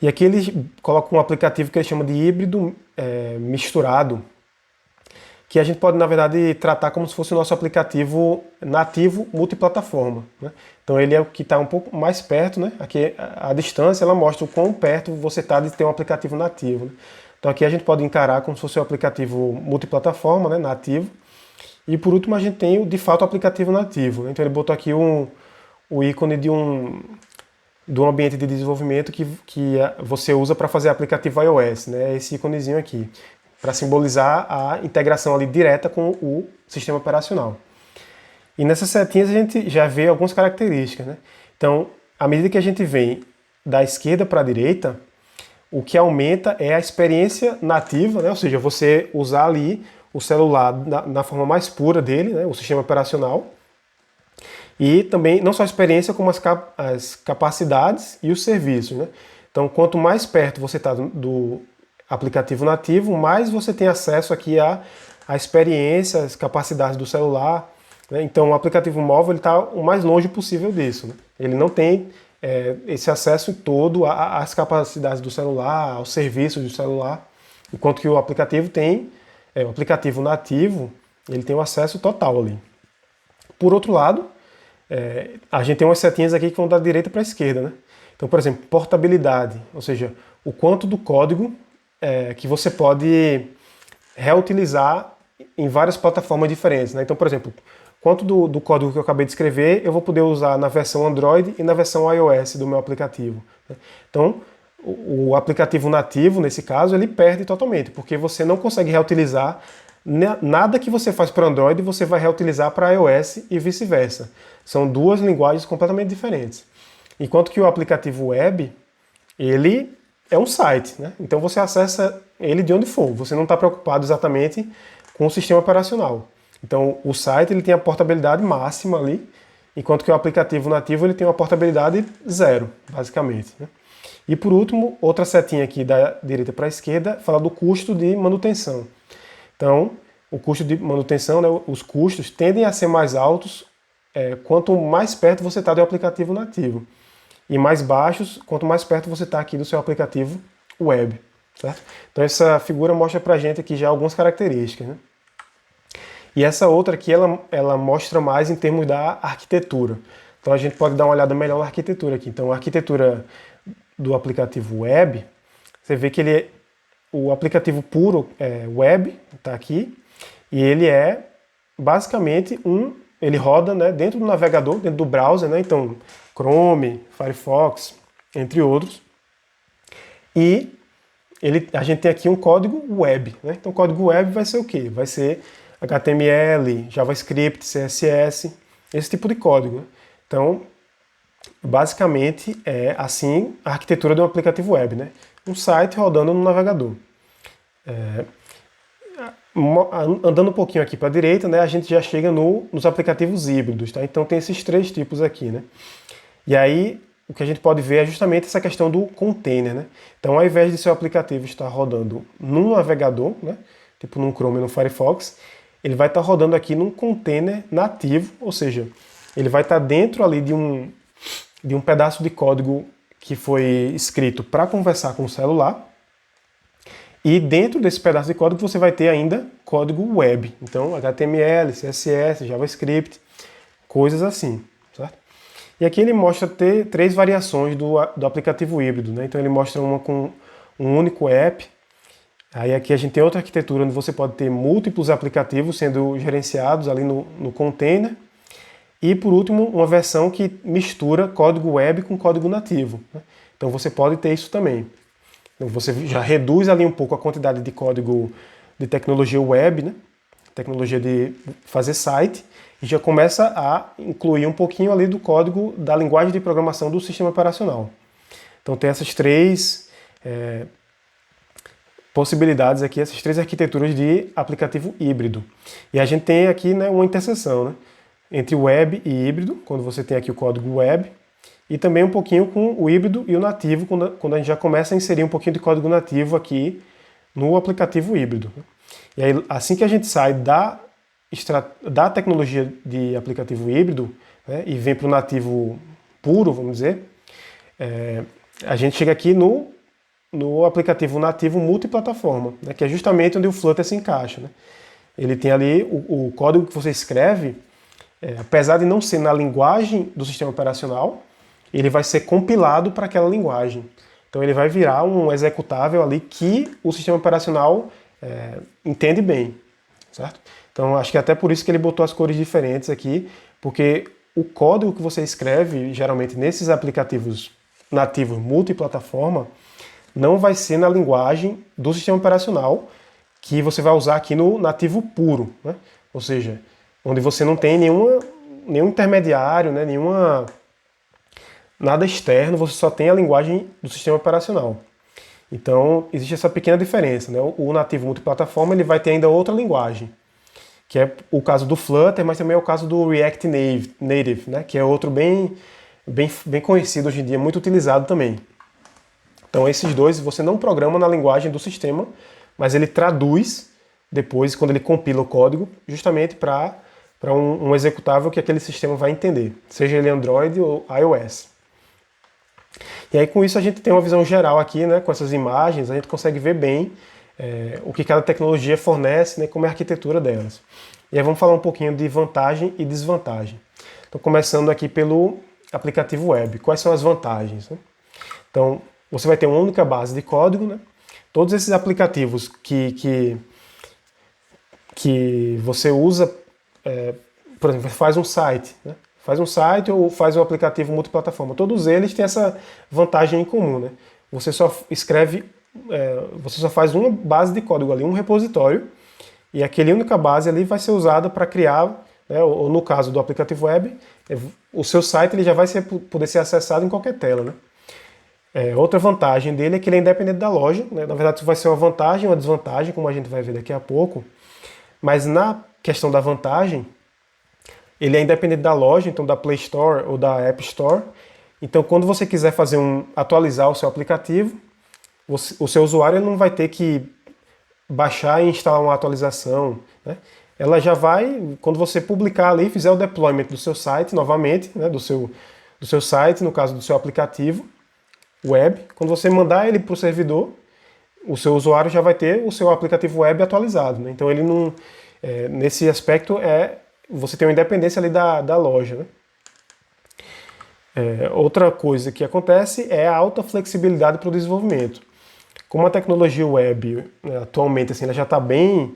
E aqui eles colocam um aplicativo que eles chamam de híbrido misturado, que a gente pode, na verdade, tratar como se fosse o nosso aplicativo nativo multiplataforma, né? Então ele é o que está um pouco mais perto, né? Aqui a distância ela mostra o quão perto você está de ter um aplicativo nativo, né? Então aqui a gente pode encarar como se fosse um aplicativo multiplataforma, né? Nativo. E por último a gente tem, de fato, o aplicativo nativo, né? Então ele botou aqui o ícone de um ambiente de desenvolvimento que você usa para fazer aplicativo iOS, né? Esse íconezinho aqui, para simbolizar a integração ali direta com o sistema operacional. E nessas setinhas a gente já vê algumas características, né? Então, à medida que a gente vem da esquerda para a direita, o que aumenta é a experiência nativa, né? Ou seja, você usar ali o celular na forma mais pura dele, né? O sistema operacional. E também, não só a experiência, como as capacidades e os serviços, né? Então, quanto mais perto você está do aplicativo nativo, mais você tem acesso aqui à experiência, às capacidades do celular, né? Então, o aplicativo móvel está o mais longe possível disso, né? Ele não tem esse acesso todo às capacidades do celular, aos serviços do celular, enquanto que o aplicativo tem, o aplicativo nativo, ele tem o acesso total ali. Por outro lado, a gente tem umas setinhas aqui que vão da direita para a esquerda, né? Então, por exemplo, portabilidade, ou seja, o quanto do código que você pode reutilizar em várias plataformas diferentes, né? Então, por exemplo, quanto do código que eu acabei de escrever eu vou poder usar na versão Android e na versão iOS do meu aplicativo, né? Então, o aplicativo nativo, nesse caso, ele perde totalmente, porque você não consegue reutilizar nada que você faz para Android você vai reutilizar para iOS e vice-versa. São duas linguagens completamente diferentes. Enquanto que o aplicativo web, ele é um site, né? Então você acessa ele de onde for. Você não está preocupado exatamente com o sistema operacional. Então o site ele tem a portabilidade máxima ali, enquanto que o aplicativo nativo ele tem uma portabilidade zero, basicamente, né? E por último, outra setinha aqui da direita para a esquerda fala do custo de manutenção. Então, o custo de manutenção, né, os custos tendem a ser mais altos quanto mais perto você está do aplicativo nativo. E mais baixos quanto mais perto você está aqui do seu aplicativo web, certo? Então essa figura mostra pra gente aqui já algumas características, né? E essa outra aqui, ela mostra mais em termos da arquitetura. Então a gente pode dar uma olhada melhor na arquitetura aqui. Então a arquitetura do aplicativo web, você vê que o aplicativo puro web está aqui, e ele é basicamente ele roda, né, dentro do navegador, dentro do browser, né? Então Chrome, Firefox, entre outros. E a gente tem aqui um código web, né? Então o código web vai ser o quê? Vai ser HTML, JavaScript, CSS, esse tipo de código, né? Então, basicamente é assim a arquitetura de um aplicativo web, né? Um site rodando no navegador. Andando um pouquinho aqui para a direita, né, a gente já chega nos aplicativos híbridos, tá? Então tem esses três tipos aqui, né? E aí o que a gente pode ver é justamente essa questão do container, né? Então ao invés de seu aplicativo estar rodando num navegador, né, tipo num Chrome ou no Firefox, ele vai estar rodando aqui num container nativo, ou seja, ele vai estar dentro ali de um pedaço de código que foi escrito para conversar com o celular. E dentro desse pedaço de código você vai ter ainda código web. Então HTML, CSS, JavaScript, coisas assim, certo? E aqui ele mostra ter três variações do aplicativo híbrido, né? Então ele mostra uma com um único app. Aí aqui a gente tem outra arquitetura onde você pode ter múltiplos aplicativos sendo gerenciados ali no container. E por último, uma versão que mistura código web com código nativo, né? Então você pode ter isso também. Então você já reduz ali um pouco a quantidade de código de tecnologia web, né? Tecnologia de fazer site, e já começa a incluir um pouquinho ali do código da linguagem de programação do sistema operacional. Então tem essas três possibilidades aqui, essas três arquiteturas de aplicativo híbrido. E a gente tem aqui, né, uma interseção, né, entre web e híbrido, quando você tem aqui o código web, e também um pouquinho com o híbrido e o nativo, quando a gente já começa a inserir um pouquinho de código nativo aqui no aplicativo híbrido. E aí, assim que a gente sai da tecnologia de aplicativo híbrido, né, e vem para o nativo puro, vamos dizer, a gente chega aqui no aplicativo nativo multiplataforma, né, que é justamente onde o Flutter se encaixa. Né? Ele tem ali o código que você escreve, apesar de não ser na linguagem do sistema operacional, ele vai ser compilado para aquela linguagem. Então ele vai virar um executável ali que o sistema operacional entende bem, certo? Então acho que é até por isso que ele botou as cores diferentes aqui, porque o código que você escreve, geralmente nesses aplicativos nativos multiplataforma, não vai ser na linguagem do sistema operacional que você vai usar aqui no nativo puro, né? Ou seja, onde você não tem nenhum intermediário, né? Nada externo, você só tem a linguagem do sistema operacional. Então, existe essa pequena diferença, né? O nativo multiplataforma ele vai ter ainda outra linguagem, que é o caso do Flutter, mas também é o caso do React Native, né? Que é outro bem conhecido hoje em dia, muito utilizado também. Então, esses dois você não programa na linguagem do sistema, mas ele traduz depois, quando ele compila o código, justamente para um executável que aquele sistema vai entender, seja ele Android ou iOS. E aí com isso a gente tem uma visão geral aqui, né, com essas imagens, a gente consegue ver bem o que cada tecnologia fornece, né, como é a arquitetura delas. E aí vamos falar um pouquinho de vantagem e desvantagem. Então começando aqui pelo aplicativo web. Quais são as vantagens? Né? Então você vai ter uma única base de código, né? Todos esses aplicativos que você usa, por exemplo, faz um site, né? Faz um site ou faz um aplicativo multiplataforma. Todos eles têm essa vantagem em comum, né? Você só escreve, você só faz uma base de código ali, um repositório, e aquela única base ali vai ser usada para criar, né, ou no caso do aplicativo web, o seu site ele já vai poder ser acessado em qualquer tela, né? Outra vantagem dele é que ele é independente da loja, né? Na verdade isso vai ser uma vantagem e uma desvantagem, como a gente vai ver daqui a pouco, mas na questão da vantagem, ele é independente da loja, então da Play Store ou da App Store. Então, quando você quiser atualizar o seu aplicativo, o seu usuário não vai ter que baixar e instalar uma atualização, né? Ela já vai, quando você publicar ali, fizer o deployment do seu site novamente, né, do seu site, no caso do seu aplicativo web, quando você mandar ele para o servidor, o seu usuário já vai ter o seu aplicativo web atualizado, né? Então ele não, nesse aspecto você tem uma independência ali da loja, né? Outra coisa que acontece é a alta flexibilidade para o desenvolvimento. Como a tecnologia web, né, atualmente assim, ela já está bem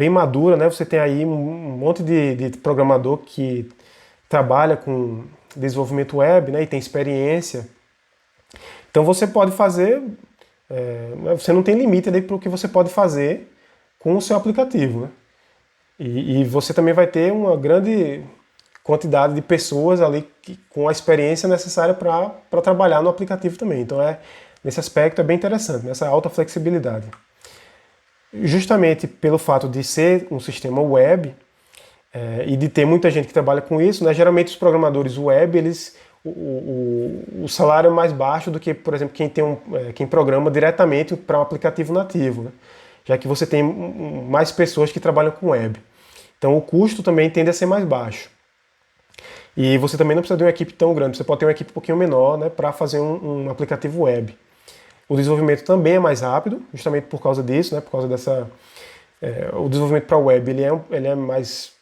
madura, né? Você tem aí um monte de programador que trabalha com desenvolvimento web, né, e tem experiência. Então você pode fazer, você não tem limite para o que você pode fazer com o seu aplicativo, né? E você também vai ter uma grande quantidade de pessoas ali com a experiência necessária para trabalhar no aplicativo também. Então, nesse aspecto, é bem interessante, nessa alta flexibilidade. Justamente pelo fato de ser um sistema web e de ter muita gente que trabalha com isso, né, geralmente os programadores web, o salário é mais baixo do que, por exemplo, quem programa diretamente para um aplicativo nativo, né? Já que você tem mais pessoas que trabalham com web. Então o custo também tende a ser mais baixo. E você também não precisa de uma equipe tão grande, você pode ter uma equipe um pouquinho menor, né, para fazer um aplicativo web. O desenvolvimento também é mais rápido, justamente por causa disso, né, por causa dessa... o desenvolvimento para web ele é mais...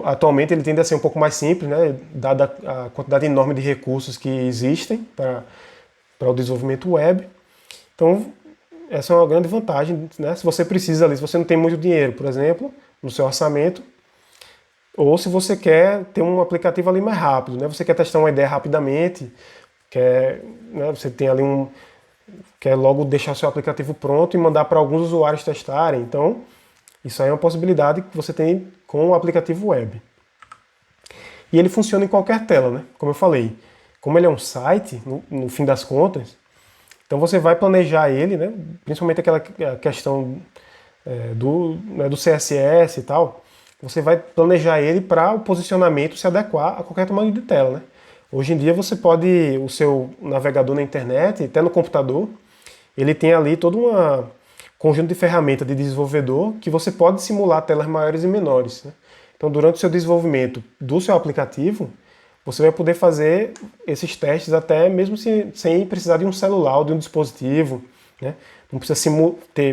Atualmente ele tende a ser um pouco mais simples, né, dada a quantidade enorme de recursos que existem para o desenvolvimento web. Então, essa é uma grande vantagem, né? Se você precisa ali, se você não tem muito dinheiro, por exemplo, no seu orçamento, ou se você quer ter um aplicativo ali mais rápido, né? Você quer testar uma ideia rapidamente, né, você tem ali quer logo deixar seu aplicativo pronto e mandar para alguns usuários testarem. Então, isso aí é uma possibilidade que você tem com o aplicativo web. E ele funciona em qualquer tela, né? Como eu falei, como ele é um site, no fim das contas, Então você vai planejar ele, né, principalmente aquela questão do CSS e tal, você vai planejar ele para o posicionamento se adequar a qualquer tamanho de tela, né? Hoje em dia você pode, o seu navegador na internet, até no computador, ele tem ali todo um conjunto de ferramentas de desenvolvedor que você pode simular telas maiores e menores, né? Então, durante o seu desenvolvimento do seu aplicativo, você vai poder fazer esses testes até mesmo sem precisar de um celular ou de um dispositivo, né? Não precisa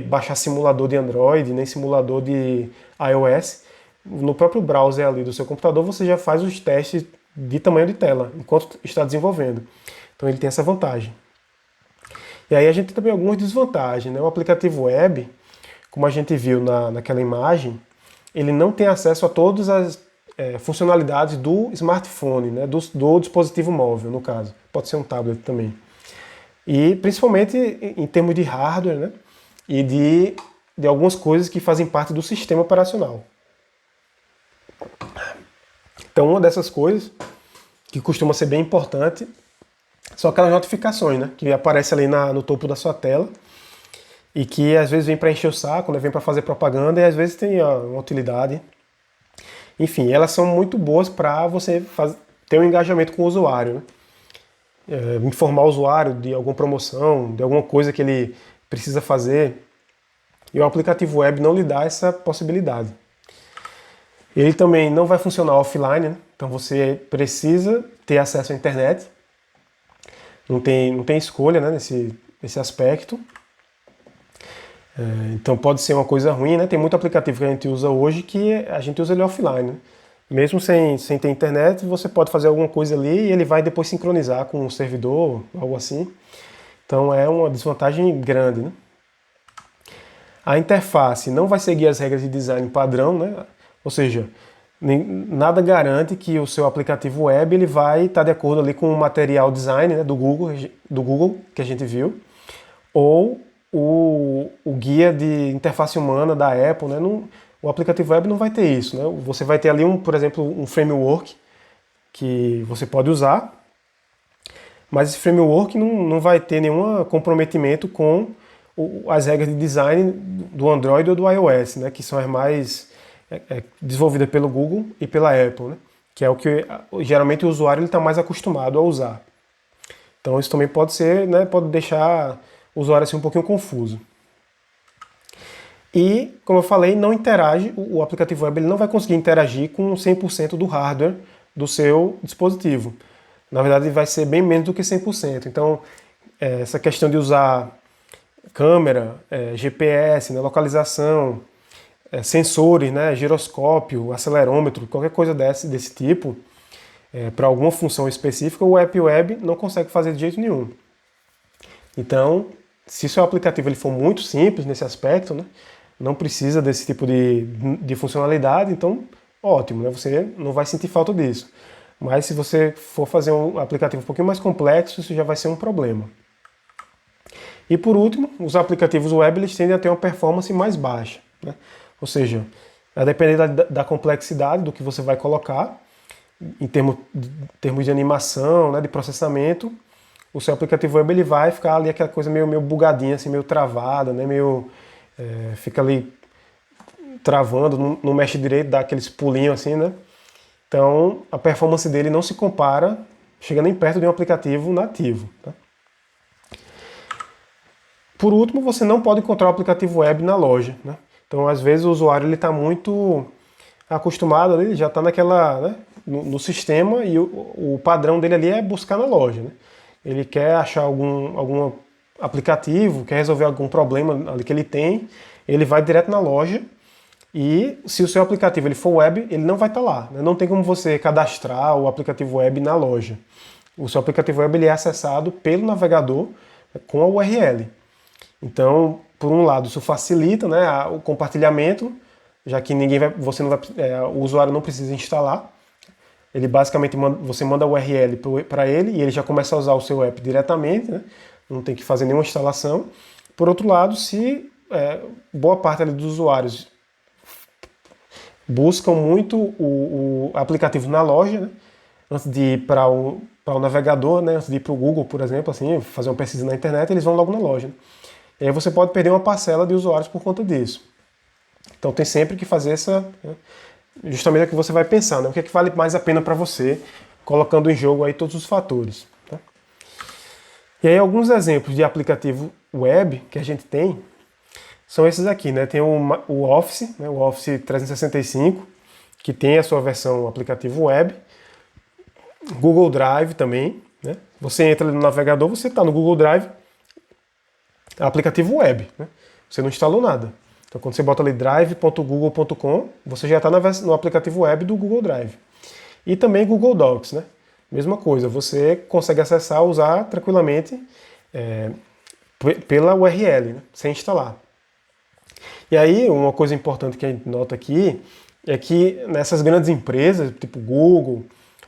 baixar simulador de Android, nem simulador de iOS. No próprio browser ali do seu computador, você já faz os testes de tamanho de tela, enquanto está desenvolvendo. Então ele tem essa vantagem. E aí a gente tem também algumas desvantagens, né? O aplicativo web, como a gente viu naquela imagem, ele não tem acesso a todas as funcionalidades do smartphone, né? do dispositivo móvel, no caso. Pode ser um tablet também. E principalmente em termos de hardware, né? E de algumas coisas que fazem parte do sistema operacional. Então uma dessas coisas, que costuma ser bem importante, são aquelas notificações, né? Que aparecem ali no topo da sua tela e que às vezes vem para encher o saco, né? Vem para fazer propaganda e às vezes tem uma utilidade. Enfim, elas são muito boas para você ter um engajamento com o usuário, né? Informar o usuário de alguma promoção, de alguma coisa que ele precisa fazer. E o aplicativo web não lhe dá essa possibilidade. Ele também não vai funcionar offline, né? Então você precisa ter acesso à internet. Não tem escolha, né, nesse aspecto. Então pode ser uma coisa ruim, né? Tem muito aplicativo que a gente usa hoje que a gente usa ele offline, né? Mesmo sem ter internet, você pode fazer alguma coisa ali e ele vai depois sincronizar com o servidor, algo assim. Então é uma desvantagem grande, né? A interface não vai seguir as regras de design padrão, né? Ou seja, nada garante que o seu aplicativo web ele vai estar de acordo ali com o material design, né, do Google que a gente viu, ou o guia de interface humana da Apple, né? O aplicativo web não vai ter isso, né? Você vai ter ali, por exemplo, um framework que você pode usar, mas esse framework não vai ter nenhum comprometimento com as regras de design do Android ou do iOS, né? Que são as mais desenvolvidas pelo Google e pela Apple, né? Que é o que geralmente o usuário está mais acostumado a usar. Então isso também pode ser, né? Pode deixar o usuário assim, um pouquinho confuso. E, como eu falei, não interage, o aplicativo web ele não vai conseguir interagir com 100% do hardware do seu dispositivo. Na verdade, vai ser bem menos do que 100%. Então, essa questão de usar câmera, GPS, né, localização, sensores, né, giroscópio, acelerômetro, qualquer coisa desse tipo, para alguma função específica, o app web não consegue fazer de jeito nenhum. Então, se o seu aplicativo ele for muito simples nesse aspecto, né, não precisa desse tipo de funcionalidade, então ótimo, né, você não vai sentir falta disso. Mas se você for fazer um aplicativo um pouquinho mais complexo, isso já vai ser um problema. E por último, os aplicativos web eles tendem a ter uma performance mais baixa, né? Ou seja, a depender da complexidade do que você vai colocar, em termos de animação, né, de processamento, o seu aplicativo web ele vai ficar ali aquela coisa meio bugadinha, assim, meio travada, né, fica ali travando, não mexe direito, dá aqueles pulinhos assim, né? Então a performance dele não se compara, chega nem perto de um aplicativo nativo, tá? Por último, você não pode encontrar o aplicativo web na loja, né? Então, às vezes, o usuário está muito acostumado, ele já está né, no sistema e o padrão dele ali é buscar na loja, né? Ele quer achar algum aplicativo, quer resolver algum problema ali que ele tem, ele vai direto na loja e se o seu aplicativo ele for web, ele não vai estar lá, né? Não tem como você cadastrar o aplicativo web na loja. O seu aplicativo web ele é acessado pelo navegador com a URL. Então, por um lado, isso facilita, né, o compartilhamento, já que o usuário não precisa instalar. Ele basicamente você manda a URL para ele e ele já começa a usar o seu app diretamente, né, não tem que fazer nenhuma instalação. Por outro lado, se boa parte ali dos usuários buscam muito o aplicativo na loja, né, antes de ir para para o navegador, né, antes de ir para o Google, por exemplo, assim, fazer uma pesquisa na internet, eles vão logo na loja. Né? E aí você pode perder uma parcela de usuários por conta disso. Então tem sempre que fazer essa, né, justamente o que você vai pensar, né, o que é que vale mais a pena para você, colocando em jogo aí todos os fatores. Tá? E aí alguns exemplos de aplicativo web que a gente tem são esses aqui, né? Tem o Office, né, o Office 365, que tem a sua versão aplicativo web. Google Drive também, né? Você entra no navegador, você está no Google Drive, aplicativo web, né? Você não instalou nada. Então quando você bota ali drive.google.com, você já está no aplicativo web do Google Drive. E também Google Docs, né? Mesma coisa, você consegue acessar, usar tranquilamente pela URL, né? Sem instalar. E aí, uma coisa importante que a gente nota aqui é que nessas grandes empresas, tipo Google,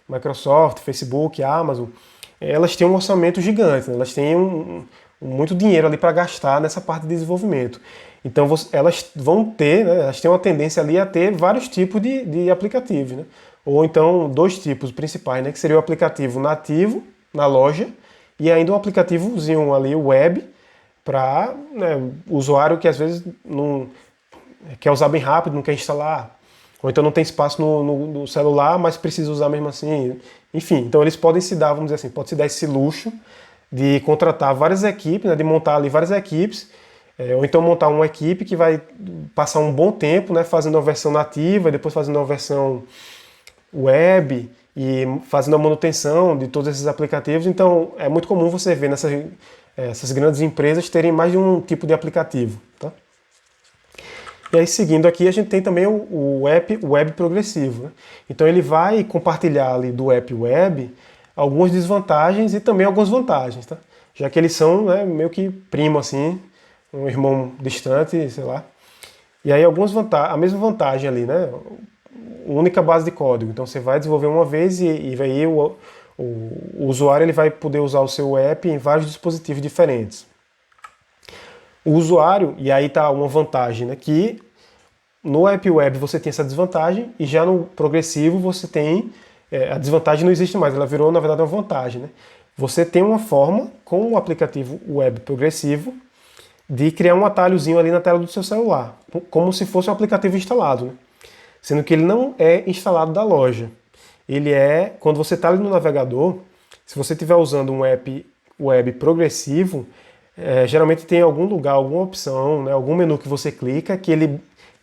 Microsoft, Facebook, Amazon, elas têm um orçamento gigante, né? Elas têm muito dinheiro ali para gastar nessa parte de desenvolvimento. Então elas vão ter, né, elas têm uma tendência ali a ter vários tipos de aplicativos, né? Ou então dois tipos principais, né, que seria o aplicativo nativo na loja e ainda um aplicativozinho ali web para, né, o usuário que às vezes não quer usar bem rápido, não quer instalar, ou então não tem espaço no celular, mas precisa usar mesmo assim. Enfim, então eles podem se dar, vamos dizer assim, pode se dar esse luxo de contratar várias equipes, né, de montar ali várias equipes, ou então montar uma equipe que vai passar um bom tempo, né, fazendo uma versão nativa, depois fazendo uma versão web e fazendo a manutenção de todos esses aplicativos. Então é muito comum você ver essas grandes empresas terem mais de um tipo de aplicativo. Tá? E aí, seguindo aqui, a gente tem também o app web progressivo. Né? Então ele vai compartilhar ali do app web algumas desvantagens e também algumas vantagens, tá? Já que eles são, né, meio que primo assim, um irmão distante, sei lá. E aí a mesma vantagem ali, né? Única base de código. Então você vai desenvolver uma vez e aí o usuário ele vai poder usar o seu app em vários dispositivos diferentes. O usuário, e aí está uma vantagem, né? Que no app web você tem essa desvantagem e já no progressivo você tem a desvantagem não existe mais, ela virou na verdade uma vantagem, né? Você tem uma forma com o aplicativo web progressivo de criar um atalhozinho ali na tela do seu celular, como se fosse um aplicativo instalado, né? Sendo que ele não é instalado da loja. Ele é, quando você está ali no navegador, se você estiver usando um app web progressivo, geralmente tem algum lugar, alguma opção, né, algum menu que você clica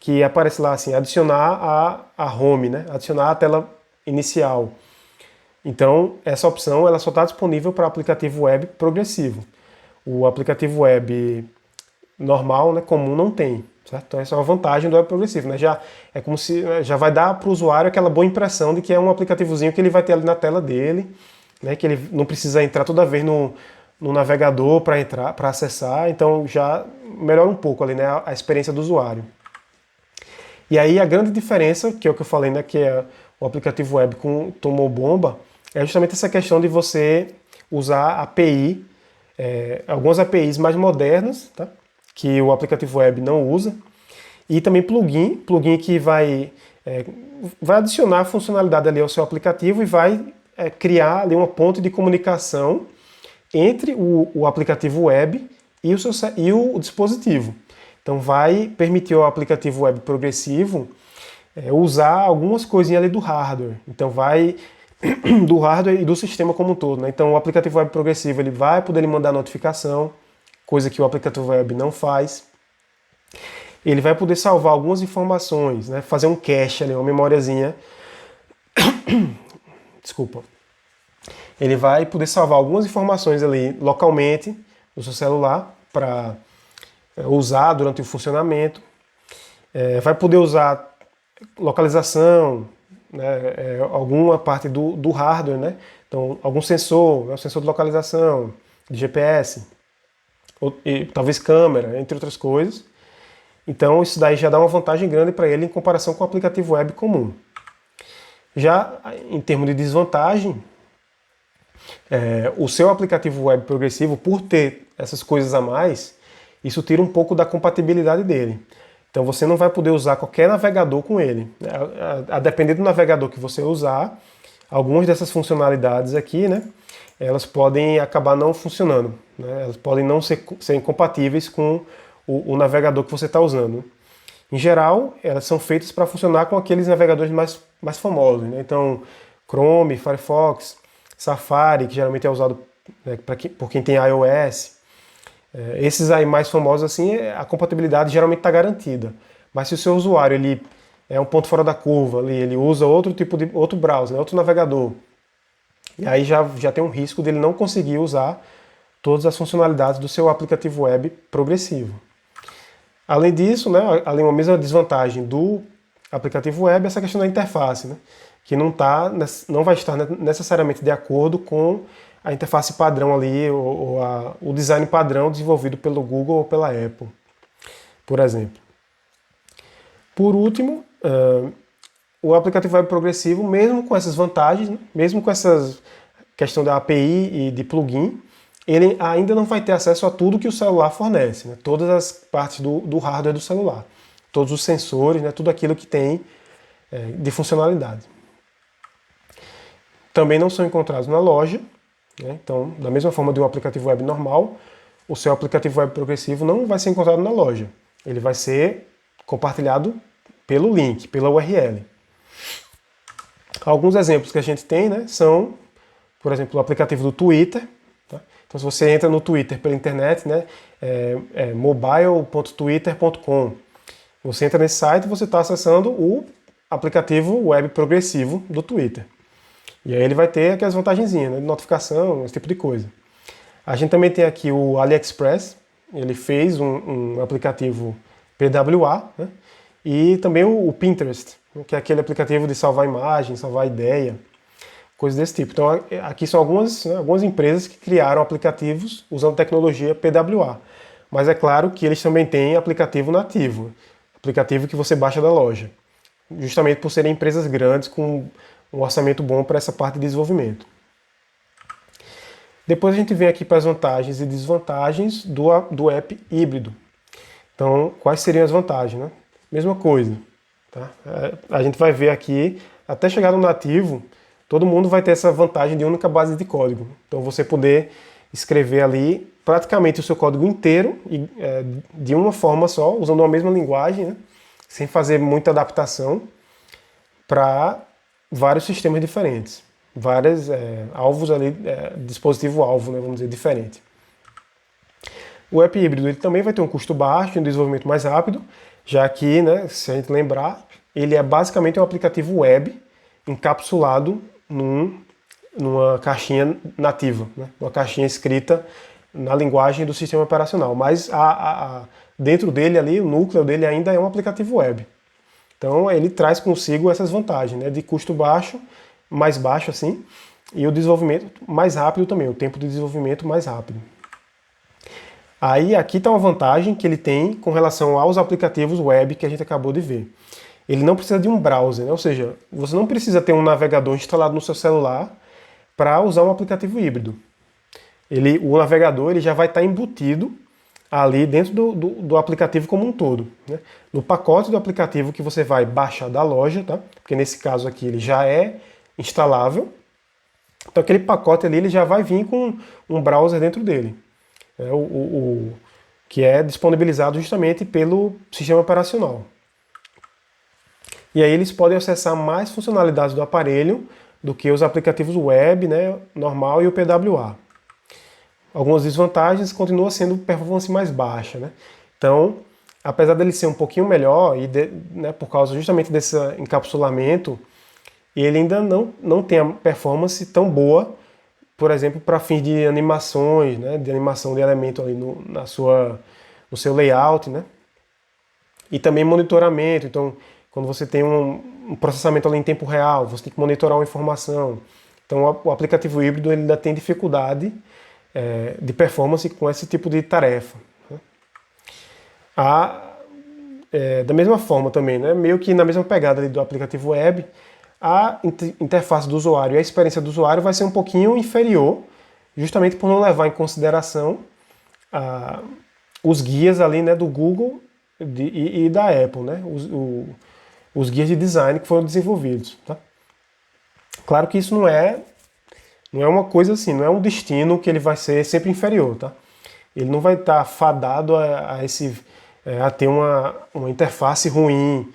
que aparece lá assim, adicionar a home, né, adicionar a tela inicial. Então, essa opção ela só está disponível para aplicativo web progressivo. O aplicativo web normal, né, comum, não tem. Certo? Então essa é uma vantagem do web progressivo. Né? Já é como se já vai dar para o usuário aquela boa impressão de que é um aplicativozinho que ele vai ter ali na tela dele, né, que ele não precisa entrar toda vez no navegador para entrar, para acessar. Então já melhora um pouco ali, né, a experiência do usuário. E aí a grande diferença, que é o que eu falei, né, que é o aplicativo web tomou bomba, é justamente essa questão de você usar API, algumas APIs mais modernas, tá? Que o aplicativo web não usa, e também plugin que vai adicionar funcionalidade ali ao seu aplicativo e vai criar ali uma ponte de comunicação entre o aplicativo web e o dispositivo. Então vai permitir ao aplicativo web progressivo usar algumas coisinhas ali do hardware. Então vai do hardware e do sistema como um todo. Né? Então o aplicativo web progressivo ele vai poder mandar notificação, coisa que o aplicativo web não faz. Ele vai poder salvar algumas informações, né? Fazer um cache ali, uma memóriazinha. Desculpa. Ele vai poder salvar algumas informações ali localmente no seu celular para usar durante o funcionamento. Vai poder usar localização, né? Alguma parte do hardware, né? Então, algum sensor, né? Sensor de localização, de GPS, e talvez câmera, entre outras coisas. Então isso daí já dá uma vantagem grande para ele em comparação com o aplicativo web comum. Já em termos de desvantagem, o seu aplicativo web progressivo, por ter essas coisas a mais, isso tira um pouco da compatibilidade dele. Então você não vai poder usar qualquer navegador com ele. A depender do navegador que você usar, algumas dessas funcionalidades aqui, né, elas podem acabar não funcionando, né? Elas podem não ser incompatíveis com o navegador que você está usando. Em geral, elas são feitas para funcionar com aqueles navegadores mais famosos, né? Então, Chrome, Firefox, Safari, que geralmente é usado, né, por quem tem iOS. Esses aí mais famosos, assim, a compatibilidade geralmente está garantida. Mas se o seu usuário ele é um ponto fora da curva, ali, ele usa outro browser, né, outro navegador, e aí já tem um risco dele não conseguir usar todas as funcionalidades do seu aplicativo web progressivo. Além disso, né, além da mesma desvantagem do aplicativo web, essa questão da interface, né, que não vai estar necessariamente de acordo com a interface padrão ali, o design padrão desenvolvido pelo Google ou pela Apple, por exemplo. Por último, o aplicativo web progressivo, mesmo com essas vantagens, né, mesmo com essa questão da API e de plugin, ele ainda não vai ter acesso a tudo que o celular fornece, né? Todas as partes do hardware do celular, todos os sensores, né? Tudo aquilo que tem de funcionalidade. Também não são encontrados na loja, né? Então, da mesma forma de um aplicativo web normal, o seu aplicativo web progressivo não vai ser encontrado na loja. Ele vai ser compartilhado pelo link, pela URL. Alguns exemplos que a gente tem, né, são, por exemplo, o aplicativo do Twitter. Tá? Então, se você entra no Twitter pela internet, né, mobile.twitter.com, você entra nesse site e você está acessando o aplicativo web progressivo do Twitter. E aí ele vai ter aquelas vantagenzinhas, né, de notificação, esse tipo de coisa. A gente também tem aqui o AliExpress, ele fez um aplicativo PWA, né, e também o Pinterest, que é aquele aplicativo de salvar imagem, salvar ideia, coisas desse tipo. Então aqui são algumas empresas que criaram aplicativos usando tecnologia PWA. Mas é claro que eles também têm aplicativo nativo, aplicativo que você baixa da loja, justamente por serem empresas grandes com um orçamento bom para essa parte de desenvolvimento. Depois a gente vem aqui para as vantagens e desvantagens do app híbrido. Então, quais seriam as vantagens, né? Mesma coisa. Tá? A gente vai ver aqui, até chegar no nativo, todo mundo vai ter essa vantagem de única base de código. Então, você poder escrever ali praticamente o seu código inteiro de uma forma só, usando a mesma linguagem, né? Sem fazer muita adaptação para vários sistemas diferentes, vários alvos ali, dispositivo-alvo, né, vamos dizer, diferente. O app híbrido ele também vai ter um custo baixo e um desenvolvimento mais rápido, já que, né, se a gente lembrar, ele é basicamente um aplicativo web encapsulado numa caixinha nativa, né, uma caixinha escrita na linguagem do sistema operacional, mas dentro dele ali, o núcleo dele ainda é um aplicativo web. Então ele traz consigo essas vantagens, né, de custo baixo, mais baixo assim, e o desenvolvimento mais rápido também, o tempo de desenvolvimento mais rápido. Aí aqui está uma vantagem que ele tem com relação aos aplicativos web que a gente acabou de ver. Ele não precisa de um browser, né? Ou seja, você não precisa ter um navegador instalado no seu celular para usar um aplicativo híbrido. O navegador ele já vai estar embutido ali dentro do aplicativo como um todo, né? No pacote do aplicativo que você vai baixar da loja, tá? Porque nesse caso aqui ele já é instalável. Então aquele pacote ali ele já vai vir com um browser dentro dele, que é disponibilizado justamente pelo sistema operacional. E aí eles podem acessar mais funcionalidades do aparelho do que os aplicativos web, né, normal e o PWA. Algumas desvantagens, continua sendo performance mais baixa, né? Então, apesar dele ser um pouquinho melhor, né, por causa justamente desse encapsulamento, ele ainda não tem a performance tão boa, por exemplo, para fins de animações, né, de animação de elemento ali no seu layout, né? E também monitoramento. Então, quando você tem um processamento ali em tempo real, você tem que monitorar uma informação. Então, o aplicativo híbrido ele ainda tem dificuldade de performance com esse tipo de tarefa. Né? Da mesma forma também, né, meio que na mesma pegada ali do aplicativo web, a interface do usuário e a experiência do usuário vai ser um pouquinho inferior, justamente por não levar em consideração os guias ali, né, do Google e da Apple, né, os guias de design que foram desenvolvidos. Tá? Claro que isso não é Não é uma coisa assim, não é um destino que ele vai ser sempre inferior, tá? Ele não vai estar fadado a ter uma interface ruim,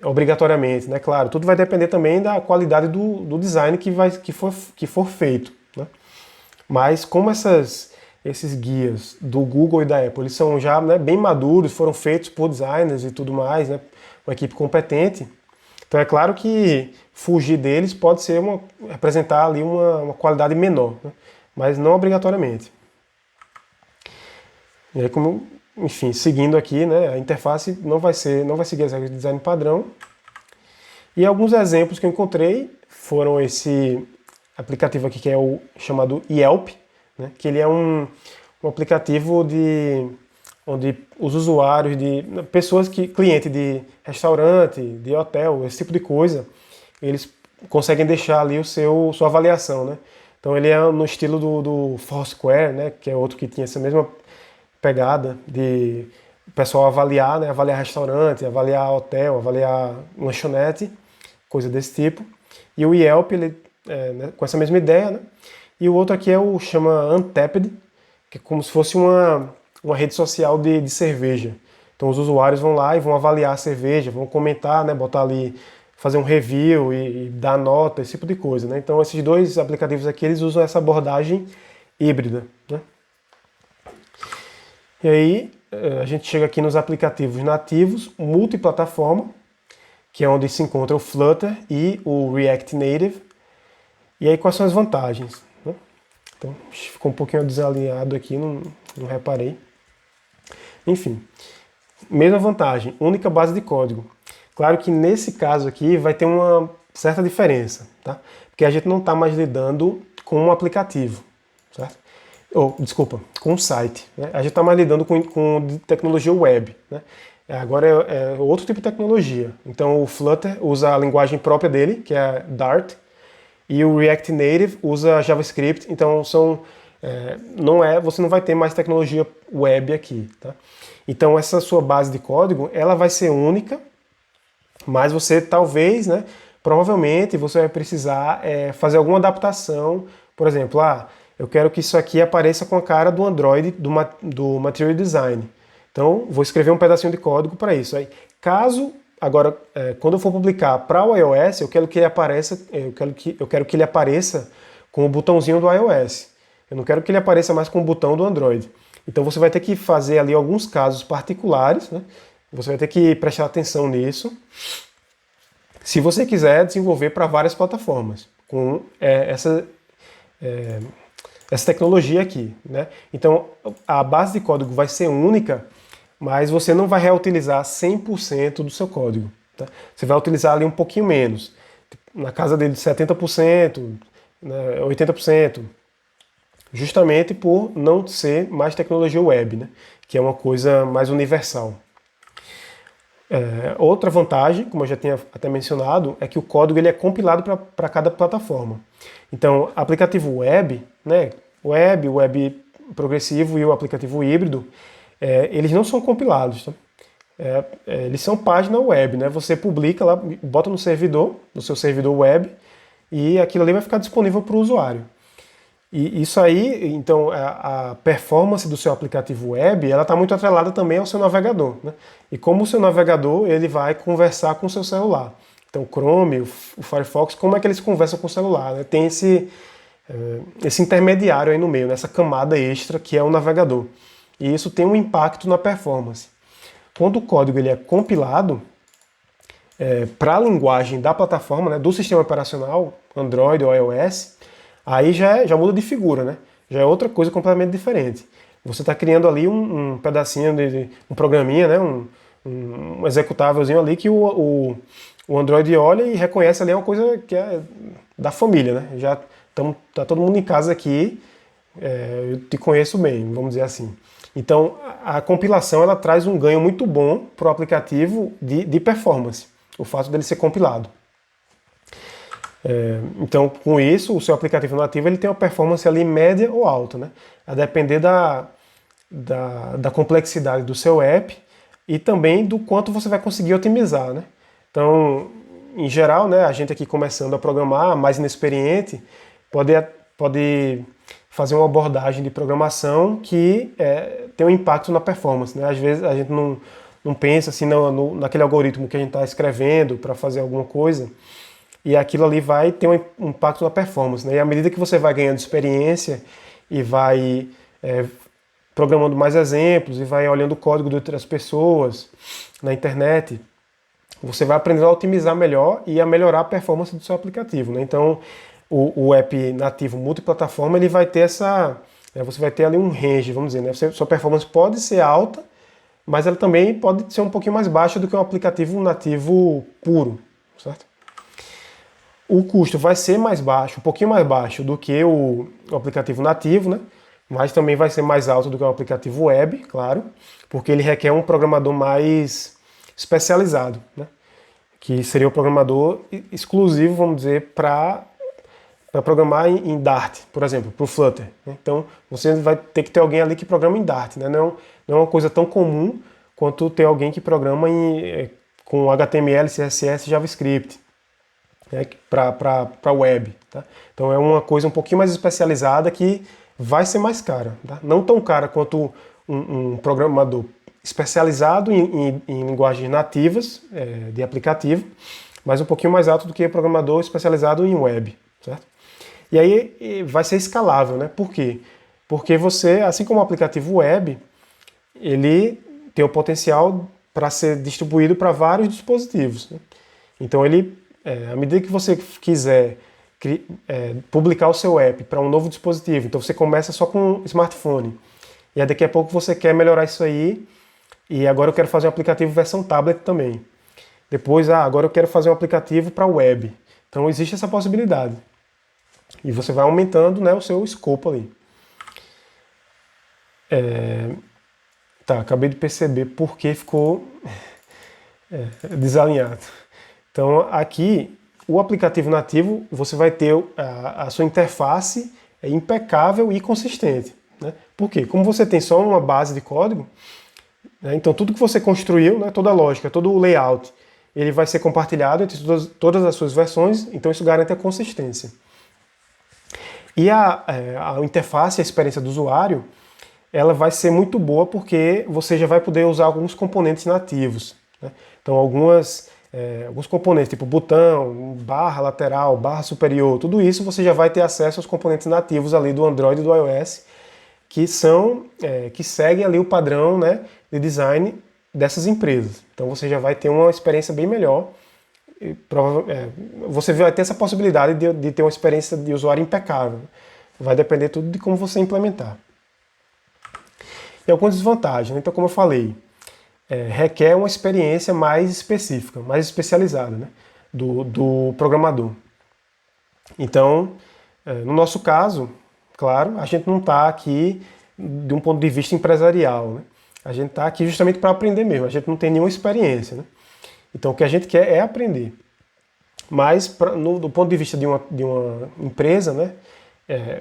obrigatoriamente, né? Claro, tudo vai depender também da qualidade do design que for feito, né? Mas como esses guias do Google e da Apple, eles são já, né, bem maduros, foram feitos por designers e tudo mais, né? Uma equipe competente. Então é claro que fugir deles pode ser representar ali uma qualidade menor, né? Mas não obrigatoriamente. E aí, enfim, seguindo aqui, né, a interface não vai seguir as regras de design padrão. E alguns exemplos que eu encontrei foram esse aplicativo aqui que é o chamado Yelp, né, que ele é um aplicativo onde os usuários cliente de restaurante, de hotel, esse tipo de coisa, eles conseguem deixar ali sua avaliação, né? Então ele é no estilo do Foursquare, né, que é outro que tinha essa mesma pegada de o pessoal avaliar, né, avaliar restaurante, avaliar hotel, avaliar lanchonete, coisa desse tipo. E o Yelp, ele né, com essa mesma ideia, né? E o outro aqui chama Untappd, que é como se fosse uma rede social de cerveja. Então os usuários vão lá e vão avaliar a cerveja, vão comentar, né, botar ali, fazer um review e dar nota, esse tipo de coisa, né? Então esses dois aplicativos aqui, eles usam essa abordagem híbrida, né? E aí a gente chega aqui nos aplicativos nativos multiplataforma, que é onde se encontra o Flutter e o React Native. E aí quais são as vantagens, né? Então ficou um pouquinho desalinhado aqui, não reparei. Enfim, mesma vantagem, única base de código. Claro que nesse caso aqui vai ter uma certa diferença, tá? Porque a gente não está mais lidando com um aplicativo, certo? Desculpa, com um site, né? A gente está mais lidando com tecnologia web, né? Agora é outro tipo de tecnologia. Então o Flutter usa a linguagem própria dele, que é Dart, e o React Native usa JavaScript. Então você não vai ter mais tecnologia web aqui, tá? Então essa sua base de código, ela vai ser única, mas você talvez, né, provavelmente você vai precisar fazer alguma adaptação. Por exemplo, eu quero que isso aqui apareça com a cara do Android do Material Design. Então, vou escrever um pedacinho de código para isso. Aí, agora, quando eu for publicar para o iOS, eu quero que ele apareça com o botãozinho do iOS. Eu não quero que ele apareça mais com o botão do Android. Então, você vai ter que fazer ali alguns casos particulares, né? Você vai ter que prestar atenção nisso, se você quiser desenvolver para várias plataformas com essa tecnologia aqui, né? Então, a base de código vai ser única, mas você não vai reutilizar 100% do seu código, tá? Você vai utilizar ali um pouquinho menos, na casa dele de 70%, né, 80%, justamente por não ser mais tecnologia web, né? Que é uma coisa mais universal. Outra vantagem, como eu já tinha até mencionado, é que o código ele é compilado para cada plataforma. Então, aplicativo web, né, web progressivo e o aplicativo híbrido, eles não são compilados. Tá? Eles são página web, né? Você publica lá, bota no seu servidor web, e aquilo ali vai ficar disponível para o usuário. E isso aí, então, a performance do seu aplicativo web, ela está muito atrelada também ao seu navegador, né? E como o seu navegador, ele vai conversar com o seu celular. Então, o Chrome, o Firefox, como é que eles conversam com o celular, né? Tem esse intermediário aí no meio, nessa camada extra que é o navegador. E isso tem um impacto na performance. Quando o código ele é compilado para a linguagem da plataforma, né, do sistema operacional, Android ou iOS, aí já muda de figura, né? Já é outra coisa completamente diferente. Você está criando ali um pedacinho um programinha, né? Um executávelzinho ali que o Android olha e reconhece ali uma coisa que é da família, né? Já tá todo mundo em casa aqui, eu te conheço bem, vamos dizer assim. Então a compilação ela traz um ganho muito bom para o aplicativo de performance, o fato dele ser compilado. Então, com isso, o seu aplicativo nativo ele tem uma performance ali média ou alta, né? A depender da complexidade do seu app e também do quanto você vai conseguir otimizar, né? Então, em geral, né, a gente aqui começando a programar, mais inexperiente, pode pode fazer uma abordagem de programação que tem um impacto na performance, né? Às vezes a gente não pensa assim naquele algoritmo que a gente está escrevendo para fazer alguma coisa, e aquilo ali vai ter um impacto na performance, né? E à medida que você vai ganhando experiência e vai programando mais exemplos e vai olhando o código de outras pessoas na internet, você vai aprendendo a otimizar melhor e a melhorar a performance do seu aplicativo, né? Então, o app nativo multiplataforma, ele vai ter você vai ter ali um range, vamos dizer, né? Sua performance pode ser alta, mas ela também pode ser um pouquinho mais baixa do que um aplicativo nativo puro, certo? O custo vai ser mais baixo, um pouquinho mais baixo do que o aplicativo nativo, né? Mas também vai ser mais alto do que o aplicativo web, claro, porque ele requer um programador mais especializado, né? Que seria o programador exclusivo, vamos dizer, para programar em Dart, por exemplo, para o Flutter, né? Então você vai ter que ter alguém ali que programa em Dart, né? Não é uma coisa tão comum quanto ter alguém que programa com HTML, CSS e JavaScript, né? Para web, tá? Então é uma coisa um pouquinho mais especializada que vai ser mais cara, tá? Não tão cara quanto um programador especializado em linguagens nativas de aplicativo, mas um pouquinho mais alto do que o programador especializado em web, certo? E aí vai ser escalável, né? Por quê? Porque você, assim como o aplicativo web, ele tem o potencial para ser distribuído para vários dispositivos, né? Então à medida que você quiser publicar o seu app para um novo dispositivo, então você começa só com um smartphone, e aí daqui a pouco você quer melhorar isso aí, e agora eu quero fazer um aplicativo versão tablet também. Depois, agora eu quero fazer um aplicativo para web. Então existe essa possibilidade. E você vai aumentando, né, o seu escopo ali. Acabei de perceber porque ficou desalinhado. Então aqui, o aplicativo nativo, você vai ter a sua interface impecável e consistente, né? Por quê? Como você tem só uma base de código, né, então tudo que você construiu, né, toda a lógica, todo o layout, ele vai ser compartilhado entre todas as suas versões, então isso garante a consistência. E a interface, a experiência do usuário, ela vai ser muito boa porque você já vai poder usar alguns componentes nativos, né? Então alguns componentes, tipo botão, barra lateral, barra superior, tudo isso você já vai ter acesso aos componentes nativos ali do Android e do iOS, que seguem ali o padrão, né, de design dessas empresas. Então você já vai ter uma experiência bem melhor. Você vai ter essa possibilidade de ter uma experiência de usuário impecável. Vai depender tudo de como você implementar. E algumas desvantagens, né? Então, como eu falei, requer uma experiência mais específica, mais especializada, né, do programador. Então, no nosso caso, claro, a gente não está aqui de um ponto de vista empresarial, né? A gente está aqui justamente para aprender mesmo, a gente não tem nenhuma experiência, né? Então o que a gente quer é aprender. Mas do ponto de vista de uma empresa, né,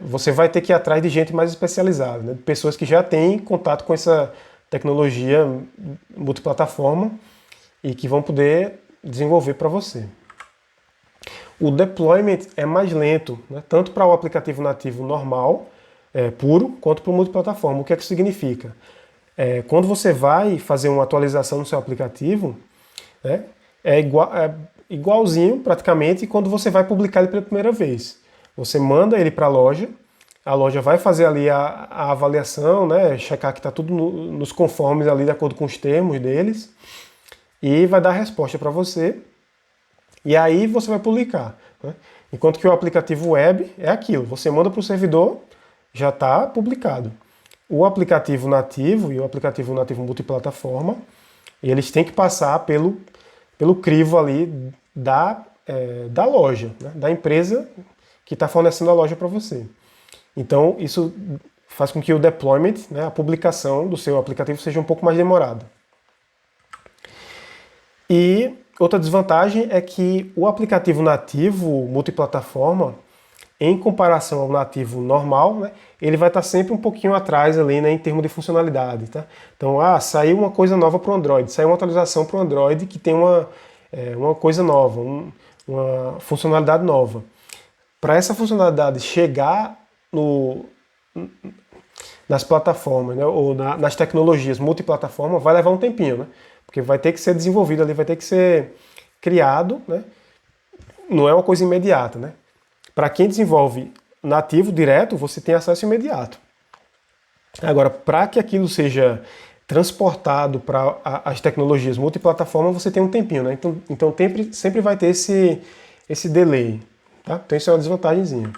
você vai ter que ir atrás de gente mais especializada, né, de pessoas que já têm contato com essa tecnologia multiplataforma e que vão poder desenvolver para você. O deployment é mais lento, né, tanto para o aplicativo nativo normal, puro, quanto para o multiplataforma. O que é que isso significa? Quando você vai fazer uma atualização no seu aplicativo, né, igualzinho praticamente quando você vai publicar ele pela primeira vez. Você manda ele para a loja vai fazer ali a avaliação, né, checar que está tudo nos conformes ali de acordo com os termos deles, e vai dar a resposta para você, e aí você vai publicar, né? Enquanto que o aplicativo web é aquilo, você manda para o servidor, já está publicado. O aplicativo nativo e o aplicativo nativo multiplataforma, eles têm que passar pelo crivo ali da loja, né, da empresa que está fornecendo a loja para você. Então, isso faz com que o deployment, né, a publicação do seu aplicativo seja um pouco mais demorada. E outra desvantagem é que o aplicativo nativo multiplataforma, em comparação ao nativo normal, né, ele vai estar sempre um pouquinho atrás ali, né, em termos de funcionalidade, tá? Então, saiu uma coisa nova para o Android, saiu uma atualização para o Android que tem uma coisa nova, uma funcionalidade nova. Para essa funcionalidade chegar no, nas plataformas, né, ou nas tecnologias multiplataforma, vai levar um tempinho, né? Porque vai ter que ser desenvolvido ali, vai ter que ser criado, né? Não é uma coisa imediata, né? Para quem desenvolve nativo direto, você tem acesso imediato. Agora, para que aquilo seja transportado para as tecnologias multiplataforma, você tem um tempinho, né? Então sempre vai ter esse delay, tá? Então isso é uma desvantagemzinha.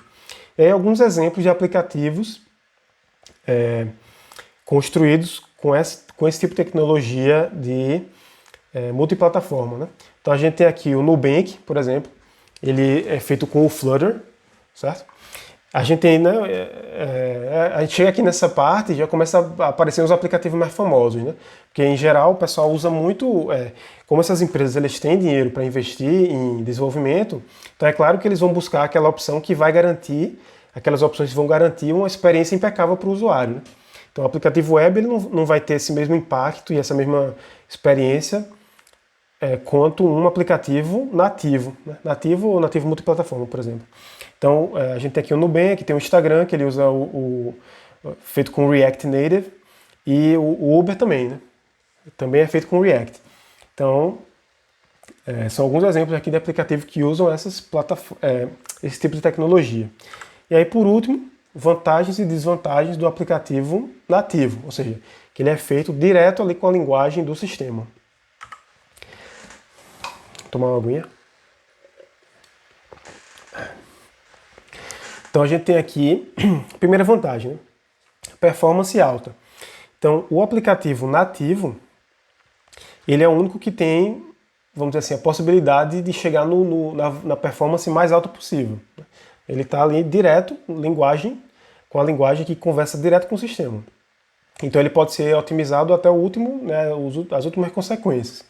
E aí alguns exemplos de aplicativos construídos com esse tipo de tecnologia de multiplataforma, né? Então a gente tem aqui o Nubank, por exemplo, ele é feito com o Flutter, certo? A gente tem, né, a gente chega aqui nessa parte e já começa a aparecer os aplicativos mais famosos, né? Porque em geral o pessoal usa muito, como essas empresas eles têm dinheiro para investir em desenvolvimento, então é claro que eles vão buscar aquela opção que vai garantir, aquelas opções que vão garantir uma experiência impecável para o usuário, né? Então o aplicativo web ele não vai ter esse mesmo impacto e essa mesma experiência quanto um aplicativo nativo, né? Nativo ou nativo multiplataforma, por exemplo. Então, a gente tem aqui o Nubank, tem o Instagram, que ele usa feito com React Native, e o Uber também, né? Também é feito com React. Então, são alguns exemplos aqui de aplicativos que usam esse tipo de tecnologia. E aí, por último, vantagens e desvantagens do aplicativo nativo, ou seja, que ele é feito direto ali com a linguagem do sistema. Vou tomar uma aguinha. Então a gente tem aqui, primeira vantagem, né? Performance alta. Então o aplicativo nativo, ele é o único que tem, vamos dizer assim, a possibilidade de chegar na performance mais alta possível. Ele está ali direto, com a linguagem que conversa direto com o sistema. Então ele pode ser otimizado até o último, né, as últimas consequências.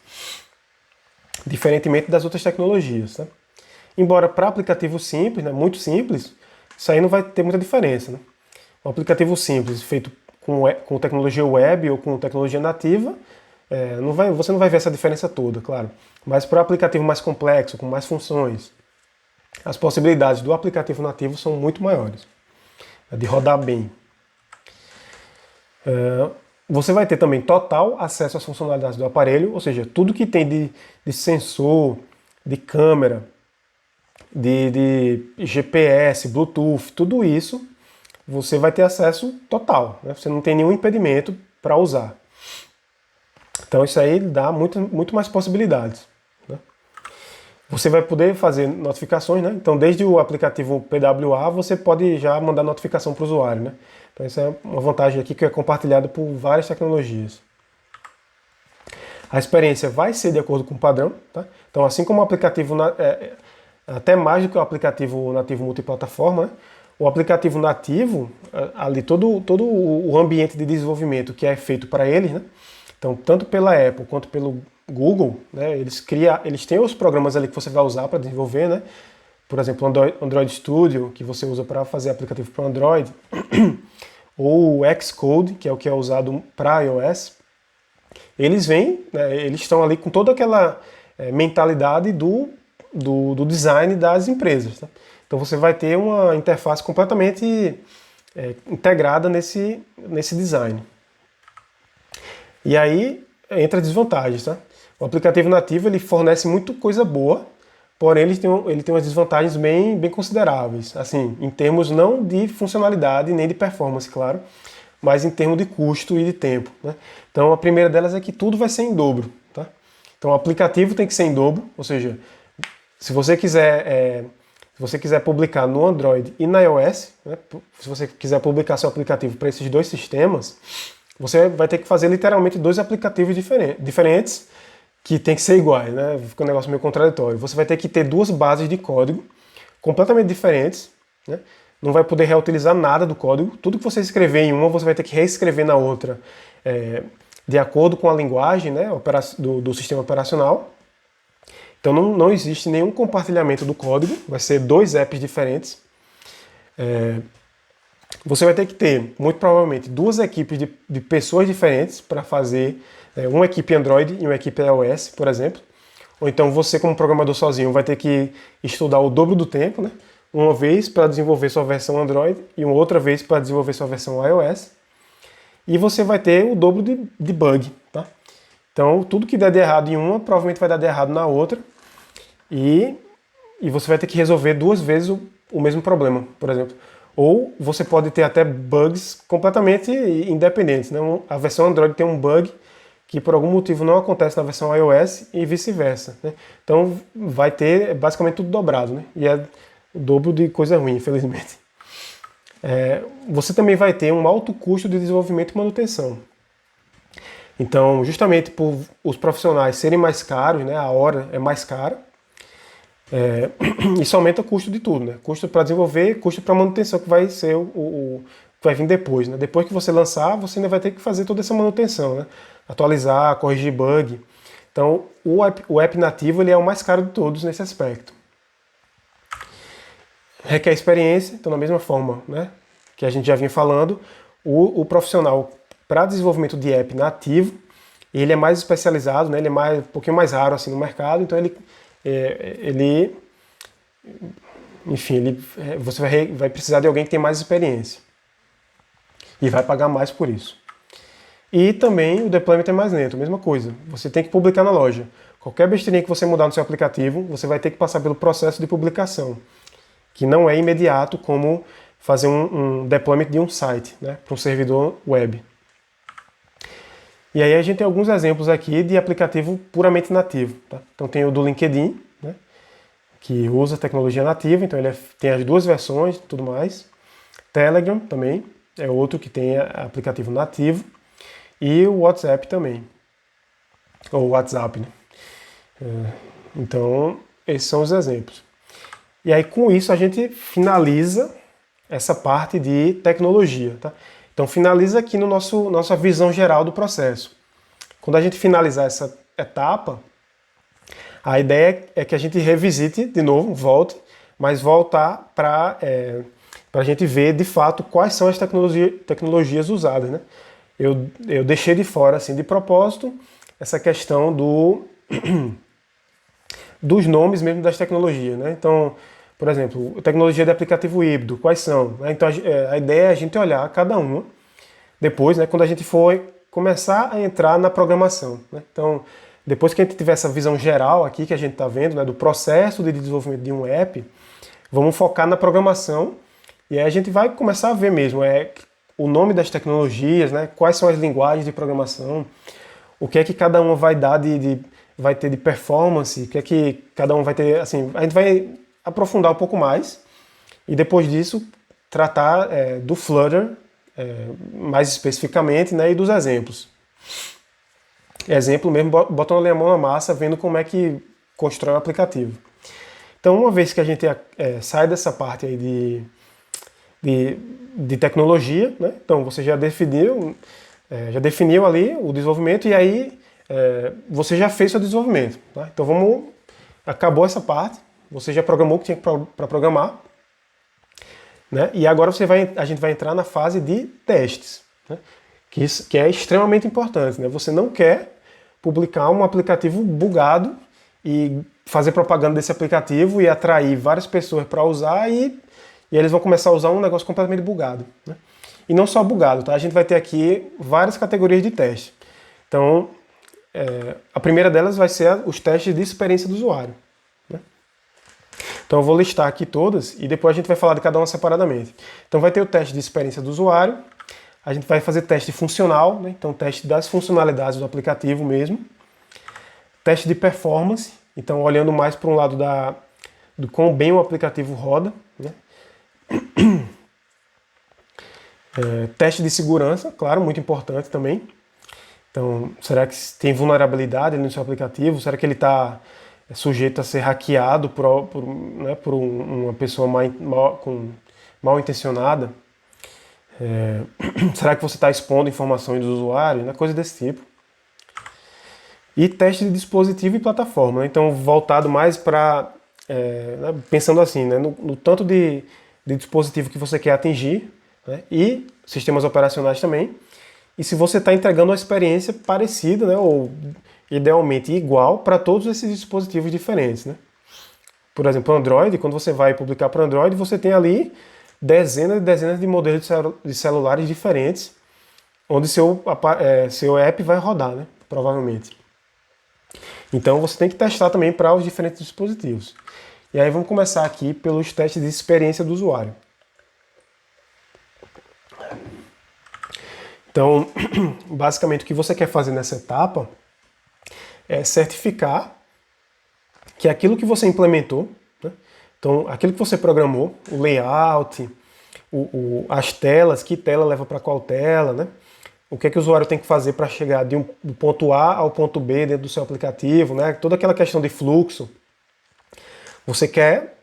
Diferentemente das outras tecnologias. Tá? Embora para aplicativo simples, né, muito simples, isso aí não vai ter muita diferença. Né? Um aplicativo simples, feito com tecnologia web ou com tecnologia nativa, você não vai ver essa diferença toda, claro. Mas para o aplicativo mais complexo, com mais funções, as possibilidades do aplicativo nativo são muito maiores, de rodar bem. Você vai ter também total acesso às funcionalidades do aparelho, ou seja, tudo que tem de sensor, de câmera, de GPS, Bluetooth, tudo isso, você vai ter acesso total. Né? Você não tem nenhum impedimento para usar. Então isso aí dá muito mais possibilidades. Né? Você vai poder fazer notificações, né? Então desde o aplicativo PWA você pode já mandar notificação para o usuário. Né? Então essa é uma vantagem aqui que é compartilhada por várias tecnologias. A experiência vai ser de acordo com o padrão. Tá? Então assim como o aplicativo... até mais do que o aplicativo nativo multiplataforma, né? O aplicativo nativo, ali todo o ambiente de desenvolvimento que é feito para eles, né? Então tanto pela Apple quanto pelo Google, né? Eles têm os programas ali que você vai usar para desenvolver, né? Por exemplo, o Android Studio, que você usa para fazer aplicativo para Android, ou o Xcode, que é o que é usado para iOS. Eles vêm, né? Eles estão ali com toda aquela mentalidade do design das empresas. Tá? Então você vai ter uma interface completamente integrada nesse design. E aí entra desvantagens. Tá? O aplicativo nativo ele fornece muita coisa boa, porém ele tem umas desvantagens bem consideráveis, assim, em termos não de funcionalidade nem de performance, claro, mas em termos de custo e de tempo. Né? Então a primeira delas é que tudo vai ser em dobro. Tá? Então o aplicativo tem que ser em dobro, ou seja, se você quiser publicar no Android e na iOS, né, se você quiser publicar seu aplicativo para esses dois sistemas, você vai ter que fazer literalmente dois aplicativos diferentes que tem que ser iguais, né? Fica um negócio meio contraditório. Você vai ter que ter duas bases de código completamente diferentes, né? Não vai poder reutilizar nada do código. Tudo que você escrever em uma, você vai ter que reescrever na outra, de acordo com a linguagem, né, do sistema operacional. Então não existe nenhum compartilhamento do código, vai ser dois apps diferentes. Você vai ter que ter, muito provavelmente, duas equipes de pessoas diferentes para fazer uma equipe Android e uma equipe iOS, por exemplo. Ou então você, como programador sozinho, vai ter que estudar o dobro do tempo, né? uma vez para desenvolver sua versão Android e uma outra vez para desenvolver sua versão iOS. E você vai ter o dobro de bug, tá? Então, tudo que der de errado em uma, provavelmente vai dar de errado na outra. E você vai ter que resolver duas vezes o mesmo problema, por exemplo. Ou você pode ter até bugs completamente independentes, né? A versão Android tem um bug que por algum motivo não acontece na versão iOS e vice-versa, né? Então vai ter basicamente tudo dobrado, né? E é o dobro de coisa ruim, infelizmente. Você também vai ter um alto custo de desenvolvimento e manutenção. Então, justamente por os profissionais serem mais caros, né? A hora é mais cara. Isso aumenta o custo de tudo, né? Custo para desenvolver, custo para manutenção, que vai ser o que vai vir depois, né? Depois que você lançar, você ainda vai ter que fazer toda essa manutenção, né? Atualizar, corrigir bug. Então, o app nativo ele é o mais caro de todos nesse aspecto. Requer experiência, então da mesma forma, né, que a gente já vinha falando, o profissional para desenvolvimento de app nativo, ele é mais especializado, né, ele é um pouquinho mais raro assim no mercado, então você vai precisar de alguém que tem mais experiência e vai pagar mais por isso. E também o deployment é mais lento, mesma coisa. Você tem que publicar na loja. Qualquer besteirinha que você mudar no seu aplicativo, você vai ter que passar pelo processo de publicação, que não é imediato como fazer um deployment de um site, né, para um servidor web. E aí a gente tem alguns exemplos aqui de aplicativo puramente nativo. Tá? Então tem o do LinkedIn, né, que usa tecnologia nativa, então ele tem as duas versões e tudo mais. Telegram também é outro que tem aplicativo nativo. E o WhatsApp também, ou WhatsApp, né? Então, esses são os exemplos. E aí, com isso, a gente finaliza essa parte de tecnologia, tá? Então, finaliza aqui no nossa visão geral do processo. Quando a gente finalizar essa etapa, a ideia é que a gente revisite de novo, volte, mas voltar para a gente ver, de fato, quais são as tecnologias usadas, né? Eu deixei de fora, assim, de propósito, essa questão dos nomes mesmo das tecnologias, né? Então, por exemplo, tecnologia de aplicativo híbrido, quais são? Então, a ideia é a gente olhar cada uma depois, né, quando a gente for começar a entrar na programação, né? Então, depois que a gente tiver essa visão geral aqui que a gente está vendo, né, do processo de desenvolvimento de um app, vamos focar na programação e aí a gente vai começar a ver mesmo o nome das tecnologias, né? Quais são as linguagens de programação, o que é que cada uma vai dar vai ter de performance, o que é que cada uma vai ter, assim, a gente vai aprofundar um pouco mais e depois disso tratar do Flutter mais especificamente, né? E dos exemplos. Exemplo mesmo, botando a mão na massa, vendo como é que constrói o aplicativo. Então, uma vez que a gente sai dessa parte aí de tecnologia, né? Então você já definiu ali o desenvolvimento e aí você já fez seu desenvolvimento. Tá? Então acabou essa parte, você já programou o que tinha para programar, né? E agora a gente vai entrar na fase de testes, né? Que é extremamente importante, né? Você não quer publicar um aplicativo bugado e fazer propaganda desse aplicativo e atrair várias pessoas para usar e eles vão começar a usar um negócio completamente bugado, né? E não só bugado, tá? A gente vai ter aqui várias categorias de teste. Então, a primeira delas vai ser os testes de experiência do usuário, né? Então eu vou listar aqui todas e depois a gente vai falar de cada uma separadamente. Então vai ter o teste de experiência do usuário, a gente vai fazer teste funcional, né? Então teste das funcionalidades do aplicativo mesmo, teste de performance, então olhando mais para um lado do quão bem o aplicativo roda, né? Teste de segurança, claro, muito importante também. Então, será que tem vulnerabilidade no seu aplicativo? Será que ele está sujeito a ser hackeado por uma pessoa mal intencionada? Será que você está expondo informações dos usuários? Né? Coisa desse tipo. E teste de dispositivo e plataforma. Né? Então, voltado mais para... pensando assim, né? no tanto de dispositivo que você quer atingir, né? E sistemas operacionais também. E se você está entregando uma experiência parecida, né? Ou idealmente igual para todos esses dispositivos diferentes, né? por exemplo, Android, quando você vai publicar para Android, você tem ali dezenas e dezenas de modelos de celulares diferentes, onde seu app vai rodar, né? Provavelmente. Então você tem que testar também para os diferentes dispositivos. E aí vamos começar aqui pelos testes de experiência do usuário. Então, basicamente o que você quer fazer nessa etapa é certificar que aquilo que você implementou, né? Então aquilo que você programou, o layout, as telas, que tela leva para qual tela, né? O que é que o usuário tem que fazer para chegar do ponto A ao ponto B dentro do seu aplicativo, né? Toda aquela questão de fluxo. Você quer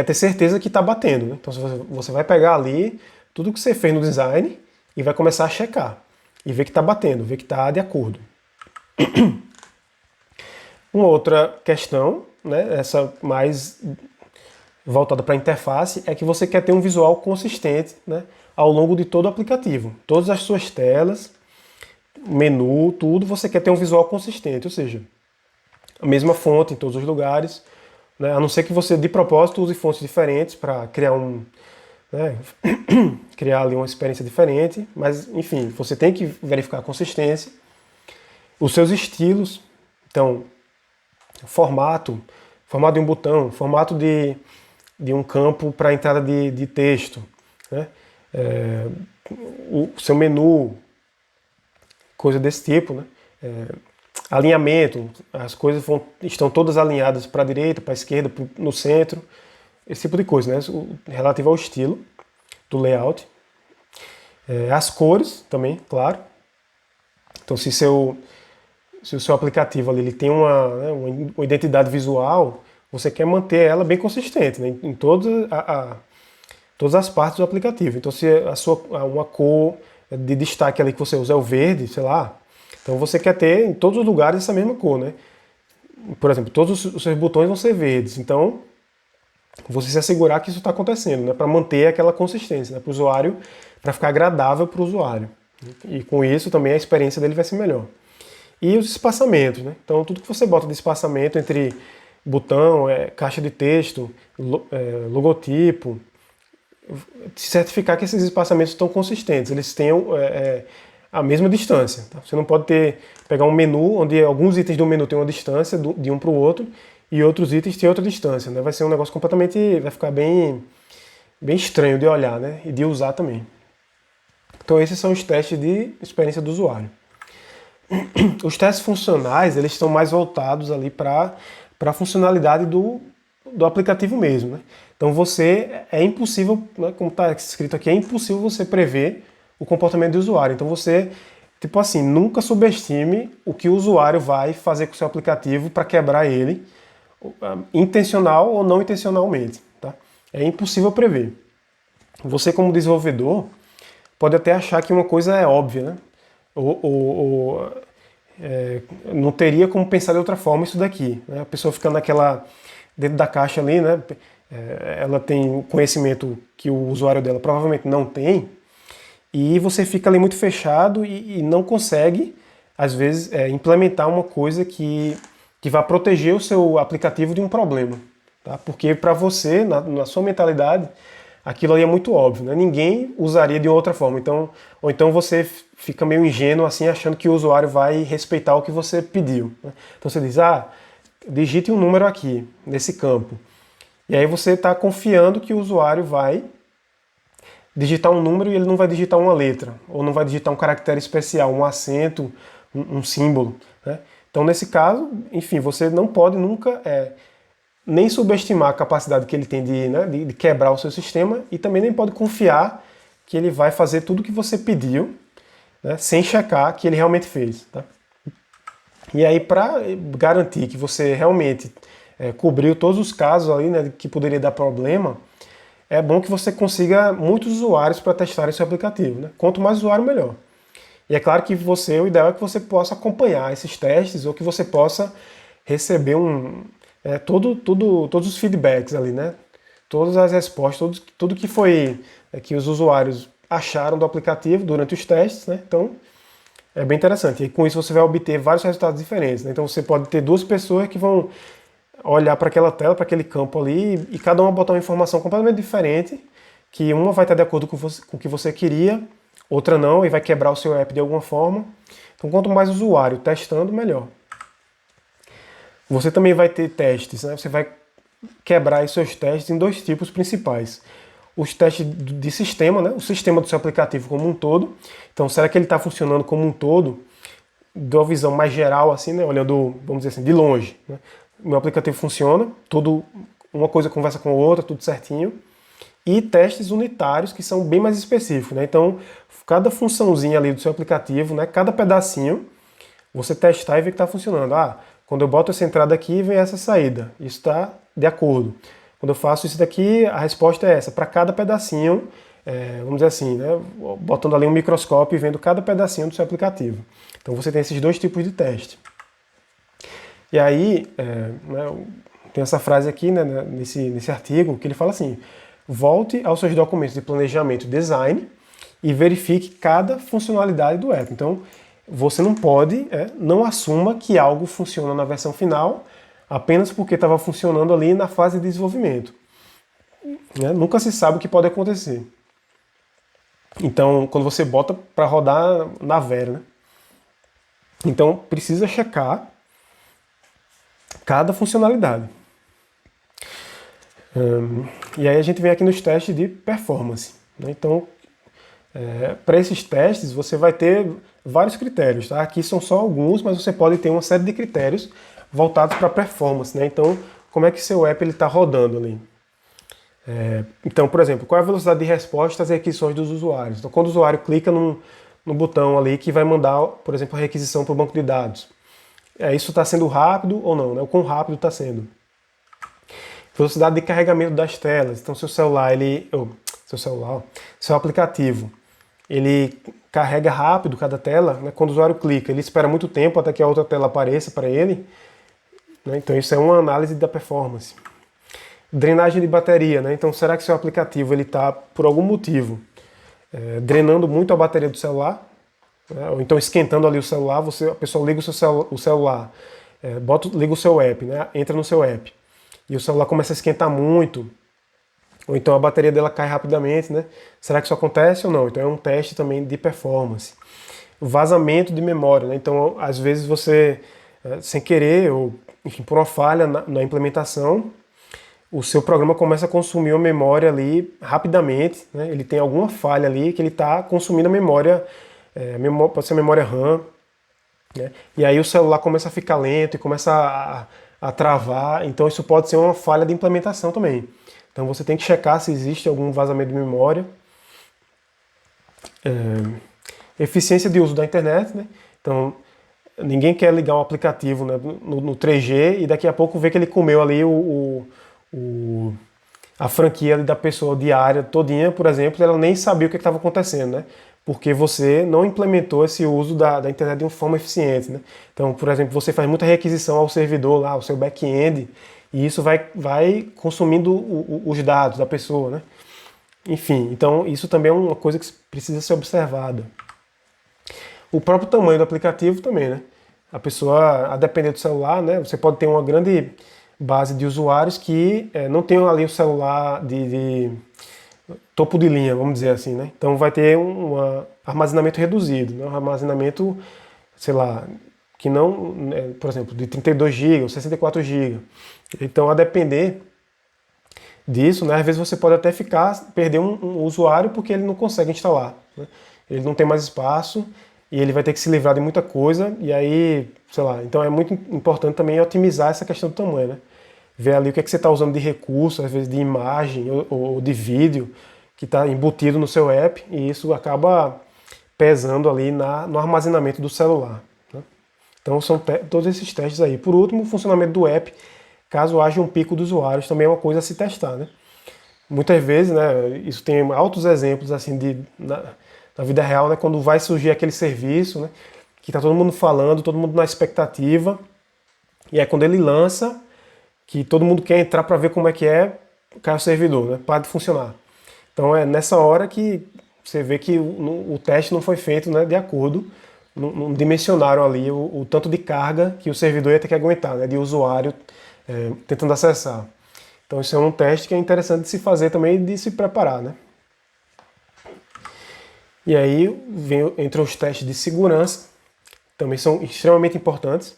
ter certeza que está batendo, né? Então você vai pegar ali tudo que você fez no design e vai começar a checar. E ver que está batendo, ver que está de acordo. Uma outra questão, né, essa mais voltada para a interface, é que você quer ter um visual consistente, né, ao longo de todo o aplicativo. Todas as suas telas, menu, tudo, você quer ter um visual consistente, ou seja, a mesma fonte em todos os lugares, né, a não ser que você, de propósito, use fontes diferentes para criar criar ali uma experiência diferente, mas, enfim, você tem que verificar a consistência. Os seus estilos, então, formato de um botão, formato de um campo para entrada de texto, né? O seu menu, coisa desse tipo, né? Alinhamento, as coisas estão todas alinhadas para a direita, para a esquerda, no centro, esse tipo de coisa, né? Relativo ao estilo do layout. As cores também, claro. Então, se o seu aplicativo ali, ele tem uma identidade visual, você quer manter ela bem consistente, né, em todas as partes do aplicativo. Então, se uma cor de destaque ali que você usa é o verde, sei lá, então você quer ter em todos os lugares essa mesma cor, né? Por exemplo, todos os seus botões vão ser verdes. Então, você se assegurar que isso está acontecendo, né, para manter aquela consistência, né, para o usuário, para ficar agradável para o usuário. E com isso também a experiência dele vai ser melhor. E os espaçamentos, né? Então tudo que você bota de espaçamento entre botão, caixa de texto, logotipo, certificar que esses espaçamentos estão consistentes, eles tenham a mesma distância. Tá? Você não pode pegar um menu onde alguns itens do menu têm uma distância de um para o outro e outros itens têm outra distância. Né? Vai ser um negócio completamente, vai ficar bem estranho de olhar, né? E de usar também. Então esses são os testes de experiência do usuário. Os testes funcionais, eles estão mais voltados ali para a funcionalidade do aplicativo mesmo, né? Então é impossível, né, como está escrito aqui, é impossível você prever o comportamento do usuário. Então você, tipo assim, nunca subestime o que o usuário vai fazer com o seu aplicativo para quebrar ele, intencional ou não intencionalmente, tá? É impossível prever. Você como desenvolvedor pode até achar que uma coisa é óbvia, né? Não teria como pensar de outra forma isso daqui, né? A pessoa ficando dentro da caixa ali, né? Ela tem conhecimento que o usuário dela provavelmente não tem, e você fica ali muito fechado e não consegue, às vezes, implementar uma coisa que vai proteger o seu aplicativo de um problema, tá? Porque para você, na sua mentalidade, aquilo ali é muito óbvio, né? Ninguém usaria de outra forma. Ou então você fica meio ingênuo assim, achando que o usuário vai respeitar o que você pediu, né? Então você diz, digite um número aqui, nesse campo. E aí você está confiando que o usuário vai digitar um número e ele não vai digitar uma letra, ou não vai digitar um caractere especial, um acento, um símbolo, né? Então nesse caso, enfim, você não pode nunca nem subestimar a capacidade que ele tem de quebrar o seu sistema, e também nem pode confiar que ele vai fazer tudo o que você pediu, né, sem checar que ele realmente fez. Tá? E aí, para garantir que você realmente cobriu todos os casos ali, né, que poderia dar problema, é bom que você consiga muitos usuários para testar esse aplicativo. Né? Quanto mais usuário, melhor. E é claro que o ideal é que você possa acompanhar esses testes, ou que você possa receber todos os feedbacks ali, né? Todas as respostas, tudo que foi que os usuários acharam do aplicativo durante os testes, né? Então é bem interessante. E com isso você vai obter vários resultados diferentes, né? Então você pode ter duas pessoas que vão olhar para aquela tela, para aquele campo ali, e cada uma botar uma informação completamente diferente, que uma vai estar de acordo com o que você queria, outra não, e vai quebrar o seu app de alguma forma. Então, quanto mais usuário testando, melhor. Você também vai ter testes, né? Você vai quebrar os seus testes em dois tipos principais. Os testes de sistema, né? O sistema do seu aplicativo como um todo. Então, será que ele está funcionando como um todo? De uma visão mais geral, assim, né? Olhando, vamos dizer assim, de longe, né? Meu aplicativo funciona, tudo, uma coisa conversa com a outra, tudo certinho. E testes unitários que são bem mais específicos, né? Então, cada funçãozinha ali do seu aplicativo, né? Cada pedacinho, você testar e ver que está funcionando. Ah, quando eu boto essa entrada aqui, vem essa saída. Isso está de acordo. Quando eu faço isso daqui, a resposta é essa. Para cada pedacinho, vamos dizer assim, né? Botando ali um microscópio e vendo cada pedacinho do seu aplicativo. Então você tem esses dois tipos de teste. E aí, né, tem essa frase aqui, né, nesse artigo, que ele fala assim: volte aos seus documentos de planejamento e design e verifique cada funcionalidade do app. Então, você não pode, não assuma que algo funciona na versão final apenas porque estava funcionando ali na fase de desenvolvimento. Né? Nunca se sabe o que pode acontecer. Então, quando você bota para rodar na Vera, né? Então, precisa checar cada funcionalidade. E aí a gente vem aqui nos testes de performance. Né? Então, para esses testes, você vai ter vários critérios. Tá? Aqui são só alguns, mas você pode ter uma série de critérios voltados para performance. Né? Então, como é que seu app está rodando ali? Então, por exemplo, qual é a velocidade de resposta às requisições dos usuários? Então, quando o usuário clica no botão ali que vai mandar, por exemplo, a requisição para o banco de dados, isso está sendo rápido ou não? Né? O quão rápido está sendo? Velocidade de carregamento das telas. Então, seu aplicativo, ele carrega rápido cada tela, né? Quando o usuário clica, ele espera muito tempo até que a outra tela apareça para ele, né? Então, isso é uma análise da performance. Drenagem de bateria, né? Então, será que seu aplicativo ele está, por algum motivo, drenando muito a bateria do celular? Né? Ou então esquentando ali o celular, a pessoa liga o celular, liga o seu app, né? Entra no seu app, e o celular começa a esquentar muito, ou então a bateria dela cai rapidamente, né? Será que isso acontece ou não? Então é um teste também de performance. Vazamento de memória, né? Então às vezes você, sem querer, ou enfim, por uma falha na implementação, o seu programa começa a consumir a memória ali rapidamente, né? Ele tem alguma falha ali que ele está consumindo a memória, pode ser memória RAM, né? E aí o celular começa a ficar lento e começa a travar, então isso pode ser uma falha de implementação também. Então você tem que checar se existe algum vazamento de memória. Eficiência de uso da internet, né? Então ninguém quer ligar um aplicativo, né, no 3G e daqui a pouco ver que ele comeu ali a franquia ali da pessoa diária todinha, por exemplo, ela nem sabia o que estava acontecendo, né? Porque você não implementou esse uso da internet de uma forma eficiente, né? Então, por exemplo, você faz muita requisição ao servidor lá, ao seu back-end, e isso vai consumindo os dados da pessoa, né? Enfim, então isso também é uma coisa que precisa ser observada. O próprio tamanho do aplicativo também, né? A pessoa, a depender do celular, né? Você pode ter uma grande base de usuários que não tenham ali o celular de topo de linha, vamos dizer assim, né? Então vai ter um armazenamento reduzido, né? Um armazenamento, sei lá, que não, por exemplo, de 32 GB ou 64 GB. Então, a depender disso, né, às vezes você pode até perder um usuário porque ele não consegue instalar, né? Ele não tem mais espaço e ele vai ter que se livrar de muita coisa e aí, sei lá, então é muito importante também otimizar essa questão do tamanho, né? Ver ali o que é que você está usando de recurso, às vezes de imagem ou de vídeo que está embutido no seu app e isso acaba pesando ali no armazenamento do celular, né? Então são todos esses testes aí. Por último, o funcionamento do app, caso haja um pico de usuários, também é uma coisa a se testar, né? Muitas vezes, né, isso tem altos exemplos assim na vida real, né, quando vai surgir aquele serviço, né, que está todo mundo falando, todo mundo na expectativa, e é quando ele lança, que todo mundo quer entrar para ver como é que cai o servidor, né, para de funcionar. Então é nessa hora que você vê que o teste não foi feito, né, de acordo, não dimensionaram ali o tanto de carga que o servidor ia ter que aguentar, né, de usuário tentando acessar. Então isso é um teste que é interessante de se fazer também e de se preparar, né? E aí vem entre os testes de segurança, também são extremamente importantes,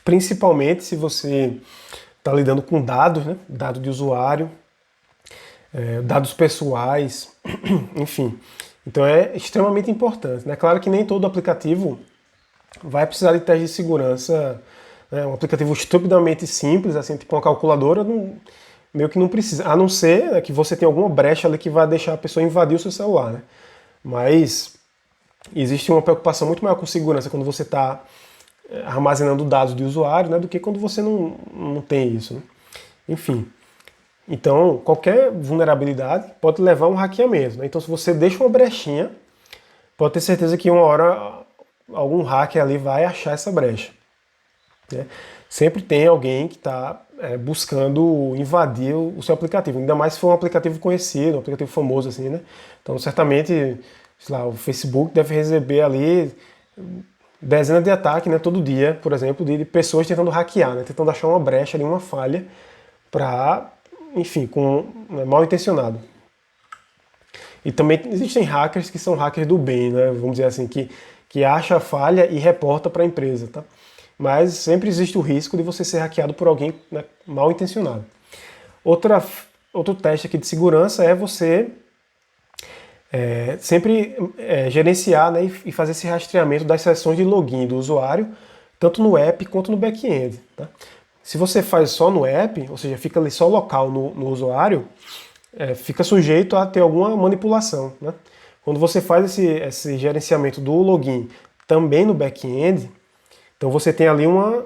principalmente se você está lidando com dados, né? Dados de usuário, dados pessoais, enfim. Então é extremamente importante, né? Claro que nem todo aplicativo vai precisar de teste de segurança, né? Um aplicativo estupidamente simples, assim, tipo uma calculadora, meio que não precisa, a não ser, né, que você tenha alguma brecha ali que vai deixar a pessoa invadir o seu celular, né? Mas existe uma preocupação muito maior com segurança quando você está armazenando dados de usuário, né, do que quando você não tem isso, né? Enfim. Então, qualquer vulnerabilidade pode levar a um hackeamento, né? Então, se você deixa uma brechinha, pode ter certeza que uma hora algum hacker ali vai achar essa brecha, né? Sempre tem alguém que está buscando invadir o seu aplicativo, ainda mais se for um aplicativo conhecido, um aplicativo famoso assim, né? Então, certamente, sei lá, o Facebook deve receber ali dezenas de ataques, né, todo dia, por exemplo, de pessoas tentando hackear, né, tentando achar uma brecha ali, uma falha, para, enfim, mal intencionado. E também existem hackers que são hackers do bem, né, vamos dizer assim, que acha a falha e reporta para a empresa, tá? Mas sempre existe o risco de você ser hackeado por alguém, né, mal intencionado. Outro teste aqui de segurança é você sempre gerenciar, né, e fazer esse rastreamento das sessões de login do usuário, tanto no app quanto no back-end. Tá? Se você faz só no app, ou seja, fica ali só local no usuário, fica sujeito a ter alguma manipulação. Né? Quando você faz esse gerenciamento do login também no back-end, então você tem ali uma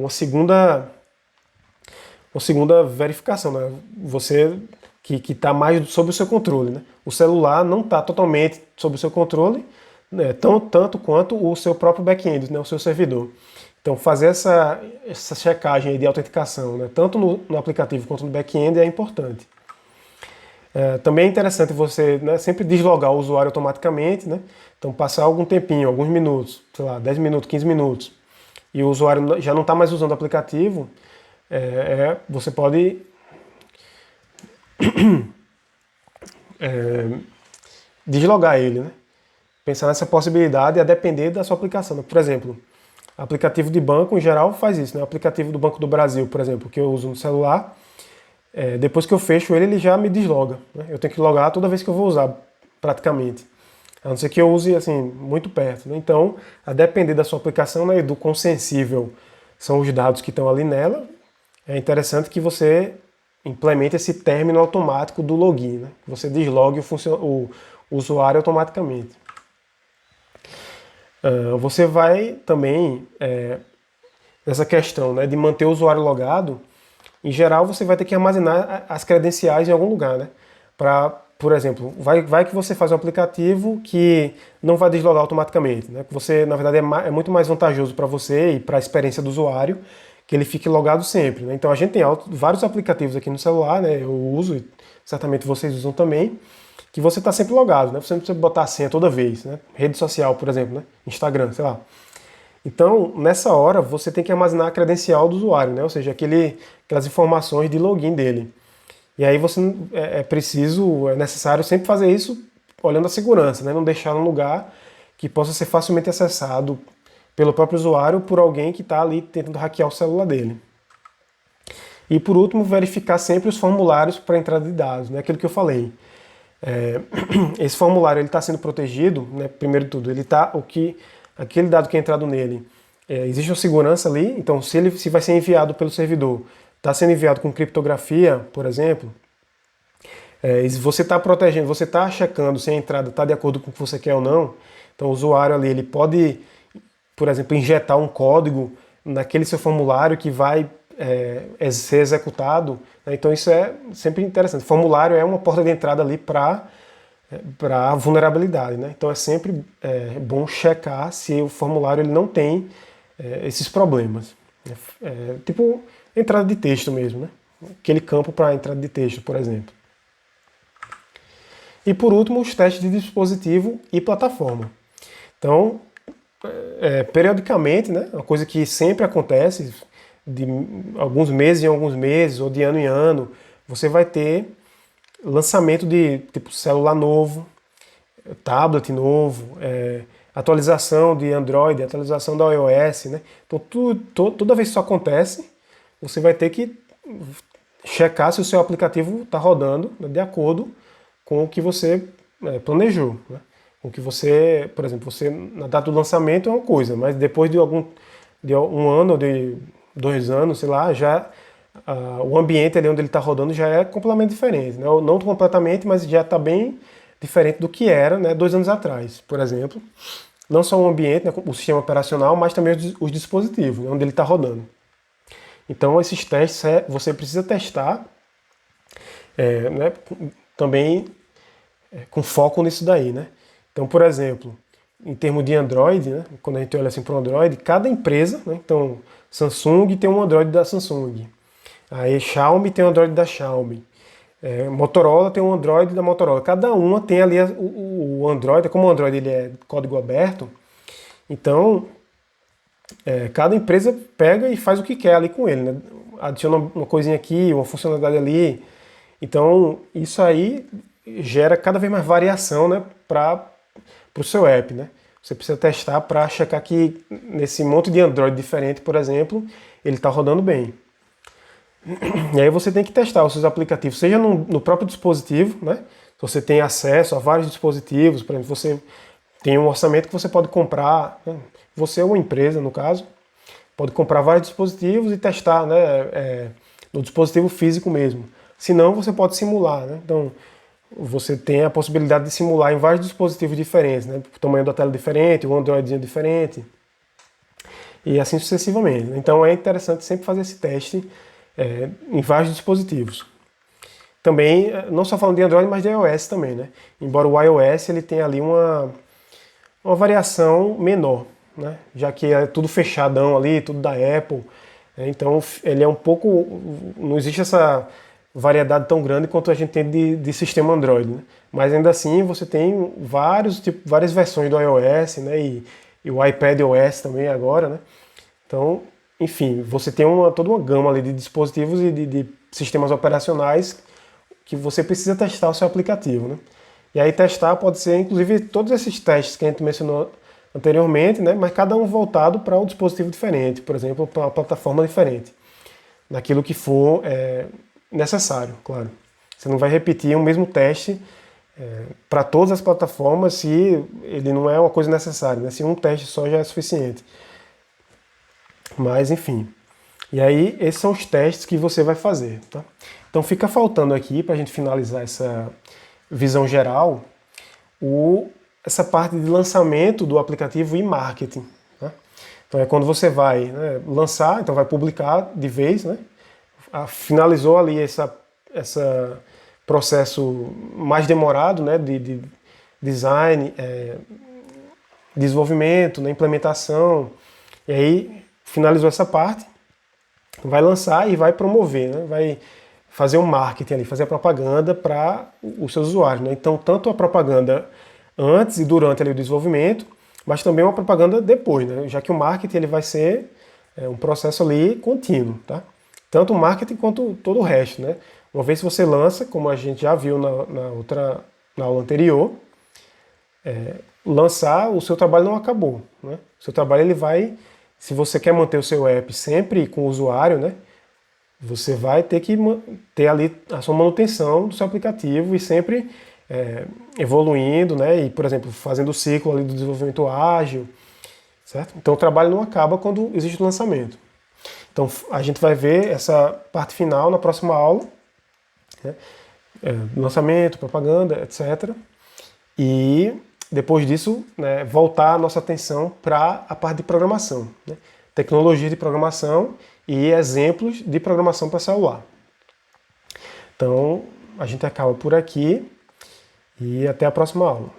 segunda verificação, né? Você que está mais sob o seu controle, né? O celular não está totalmente sob o seu controle, né? Tanto quanto o seu próprio back-end, né? O seu servidor. Então fazer essa checagem de autenticação, né? Tanto no aplicativo quanto no back-end é importante. Também é interessante você, né, sempre deslogar o usuário automaticamente, né? Então passar algum tempinho, alguns minutos, sei lá, 10 minutos, 15 minutos, e o usuário já não está mais usando o aplicativo, você pode deslogar ele, né? Pensar nessa possibilidade a depender da sua aplicação. Por exemplo, aplicativo de banco em geral faz isso, né? O aplicativo do Banco do Brasil, por exemplo, que eu uso no celular, depois que eu fecho ele já me desloga, né? Eu tenho que logar toda vez que eu vou usar, praticamente. A não ser que eu use assim, muito perto, né? Então, a depender da sua aplicação, né, do quão sensível são os dados que estão ali nela, é interessante que você implemente esse término automático do login, né? Você deslogue o usuário automaticamente. Você vai também, nessa questão, né, de manter o usuário logado, em geral você vai ter que armazenar as credenciais em algum lugar, né? Por exemplo, vai que você faz um aplicativo que não vai deslogar automaticamente, né? Que você, na verdade, é muito mais vantajoso para você e para a experiência do usuário que ele fique logado sempre, né? Então a gente tem vários aplicativos aqui no celular, né? Eu uso, e certamente vocês usam também, que você está sempre logado, né? Você não precisa botar a senha toda vez, né? Rede social, por exemplo, né? Instagram, sei lá. Então, nessa hora, você tem que armazenar a credencial do usuário, né? Ou seja, aquelas informações de login dele. E aí é necessário sempre fazer isso olhando a segurança, né? Não deixar num lugar que possa ser facilmente acessado pelo próprio usuário por alguém que está ali tentando hackear o celular dele. E por último, verificar sempre os formulários para entrada de dados, né? Aquilo que eu falei. Esse formulário está sendo protegido, né? Primeiro de tudo, aquele dado que é entrado nele, existe uma segurança ali, então se vai ser enviado pelo servidor, está sendo enviado com criptografia, por exemplo, você está protegendo, você está checando se a entrada está de acordo com o que você quer ou não, então o usuário ali, ele pode, por exemplo, injetar um código naquele seu formulário que vai ser executado, né? Então isso é sempre interessante. O formulário é uma porta de entrada ali para vulnerabilidade, né? Então é sempre bom checar se o formulário ele não tem esses problemas. Tipo entrada de texto mesmo, né? Aquele campo para entrada de texto, por exemplo. E por último, os testes de dispositivo e plataforma. Então, periodicamente, né, uma coisa que sempre acontece, de alguns meses em alguns meses, ou de ano em ano, você vai ter lançamento de tipo celular novo, tablet novo, atualização de Android, atualização da iOS, né? Então toda vez que isso acontece, você vai ter que checar se o seu aplicativo está rodando, né, de acordo com o que você planejou, né? Com o que você, por exemplo, você na data do lançamento é uma coisa, mas depois de um ano ou de 2 anos, sei lá, já o ambiente ali onde ele está rodando já é completamente diferente, né? Não completamente, mas já está bem diferente do que era, né, 2 anos atrás, por exemplo. Não só o ambiente, né, o sistema operacional, mas também os dispositivos, né, onde ele está rodando. Então, esses testes você precisa testar né, também com foco nisso daí, né? Então, por exemplo, em termos de Android, né, quando a gente olha assim para o Android, cada empresa, né, então Samsung tem um Android da Samsung, aí Xiaomi tem um Android da Xiaomi, Motorola tem um Android da Motorola. Cada uma tem ali o Android, como o Android ele é código aberto, então cada empresa pega e faz o que quer ali com ele, né? Adiciona uma coisinha aqui, uma funcionalidade ali. Então isso aí gera cada vez mais variação, né, para o seu app, né? Você precisa testar para checar que nesse monte de Android diferente, por exemplo, ele está rodando bem. E aí você tem que testar os seus aplicativos, seja no próprio dispositivo, né? Se você tem acesso a vários dispositivos, por exemplo, você tem um orçamento que você pode comprar, né? Você ou uma empresa, no caso, pode comprar vários dispositivos e testar, né? No dispositivo físico mesmo. Se não, você pode simular, né? Então, você tem a possibilidade de simular em vários dispositivos diferentes, né? O tamanho da tela diferente, o Androidzinho diferente, e assim sucessivamente. Então é interessante sempre fazer esse teste em vários dispositivos. Também, não só falando de Android, mas de iOS também, né? Embora o iOS ele tenha ali uma variação menor, né? Já que é tudo fechadão ali, tudo da Apple, né? Então ele é um pouco, não existe essa variedade tão grande quanto a gente tem de sistema Android, né? Mas ainda assim você tem várias versões do iOS, né? E o iPadOS também agora, né? Então, enfim, você tem toda uma gama ali de dispositivos e de sistemas operacionais que você precisa testar o seu aplicativo, né? E aí testar pode ser, inclusive, todos esses testes que a gente mencionou anteriormente, né? Mas cada um voltado para um dispositivo diferente, por exemplo, para uma plataforma diferente, naquilo que for necessário, claro. Você não vai repetir o mesmo teste para todas as plataformas se ele não é uma coisa necessária, né? Se um teste só já é suficiente. Mas, enfim. E aí, esses são os testes que você vai fazer, tá? Então, fica faltando aqui, para a gente finalizar essa visão geral, essa parte de lançamento do aplicativo e marketing, tá? Então, é quando você vai, né, lançar, então vai publicar de vez, né? Finalizou ali esse processo mais demorado, né, de design, desenvolvimento, né, implementação, e aí finalizou essa parte, vai lançar e vai promover, né? Vai fazer um marketing ali, fazer a propaganda para os seus usuários, né? Então, tanto a propaganda antes e durante ali o desenvolvimento, mas também uma propaganda depois, né? Já que o marketing ele vai ser um processo ali contínuo, tá? Tanto o marketing quanto todo o resto, né? Uma vez que você lança, como a gente já viu na aula anterior, lançar, o seu trabalho não acabou, né? O seu trabalho ele vai, se você quer manter o seu app sempre com o usuário, né? Você vai ter que ter ali a sua manutenção do seu aplicativo e sempre evoluindo, né? E, por exemplo, fazendo o ciclo ali do desenvolvimento ágil, certo? Então o trabalho não acaba quando existe o lançamento. Então a gente vai ver essa parte final na próxima aula, né? Lançamento, propaganda, etc. E depois disso, né, voltar a nossa atenção para a parte de programação, né? Tecnologia de programação e exemplos de programação para celular. Então, a gente acaba por aqui e até a próxima aula.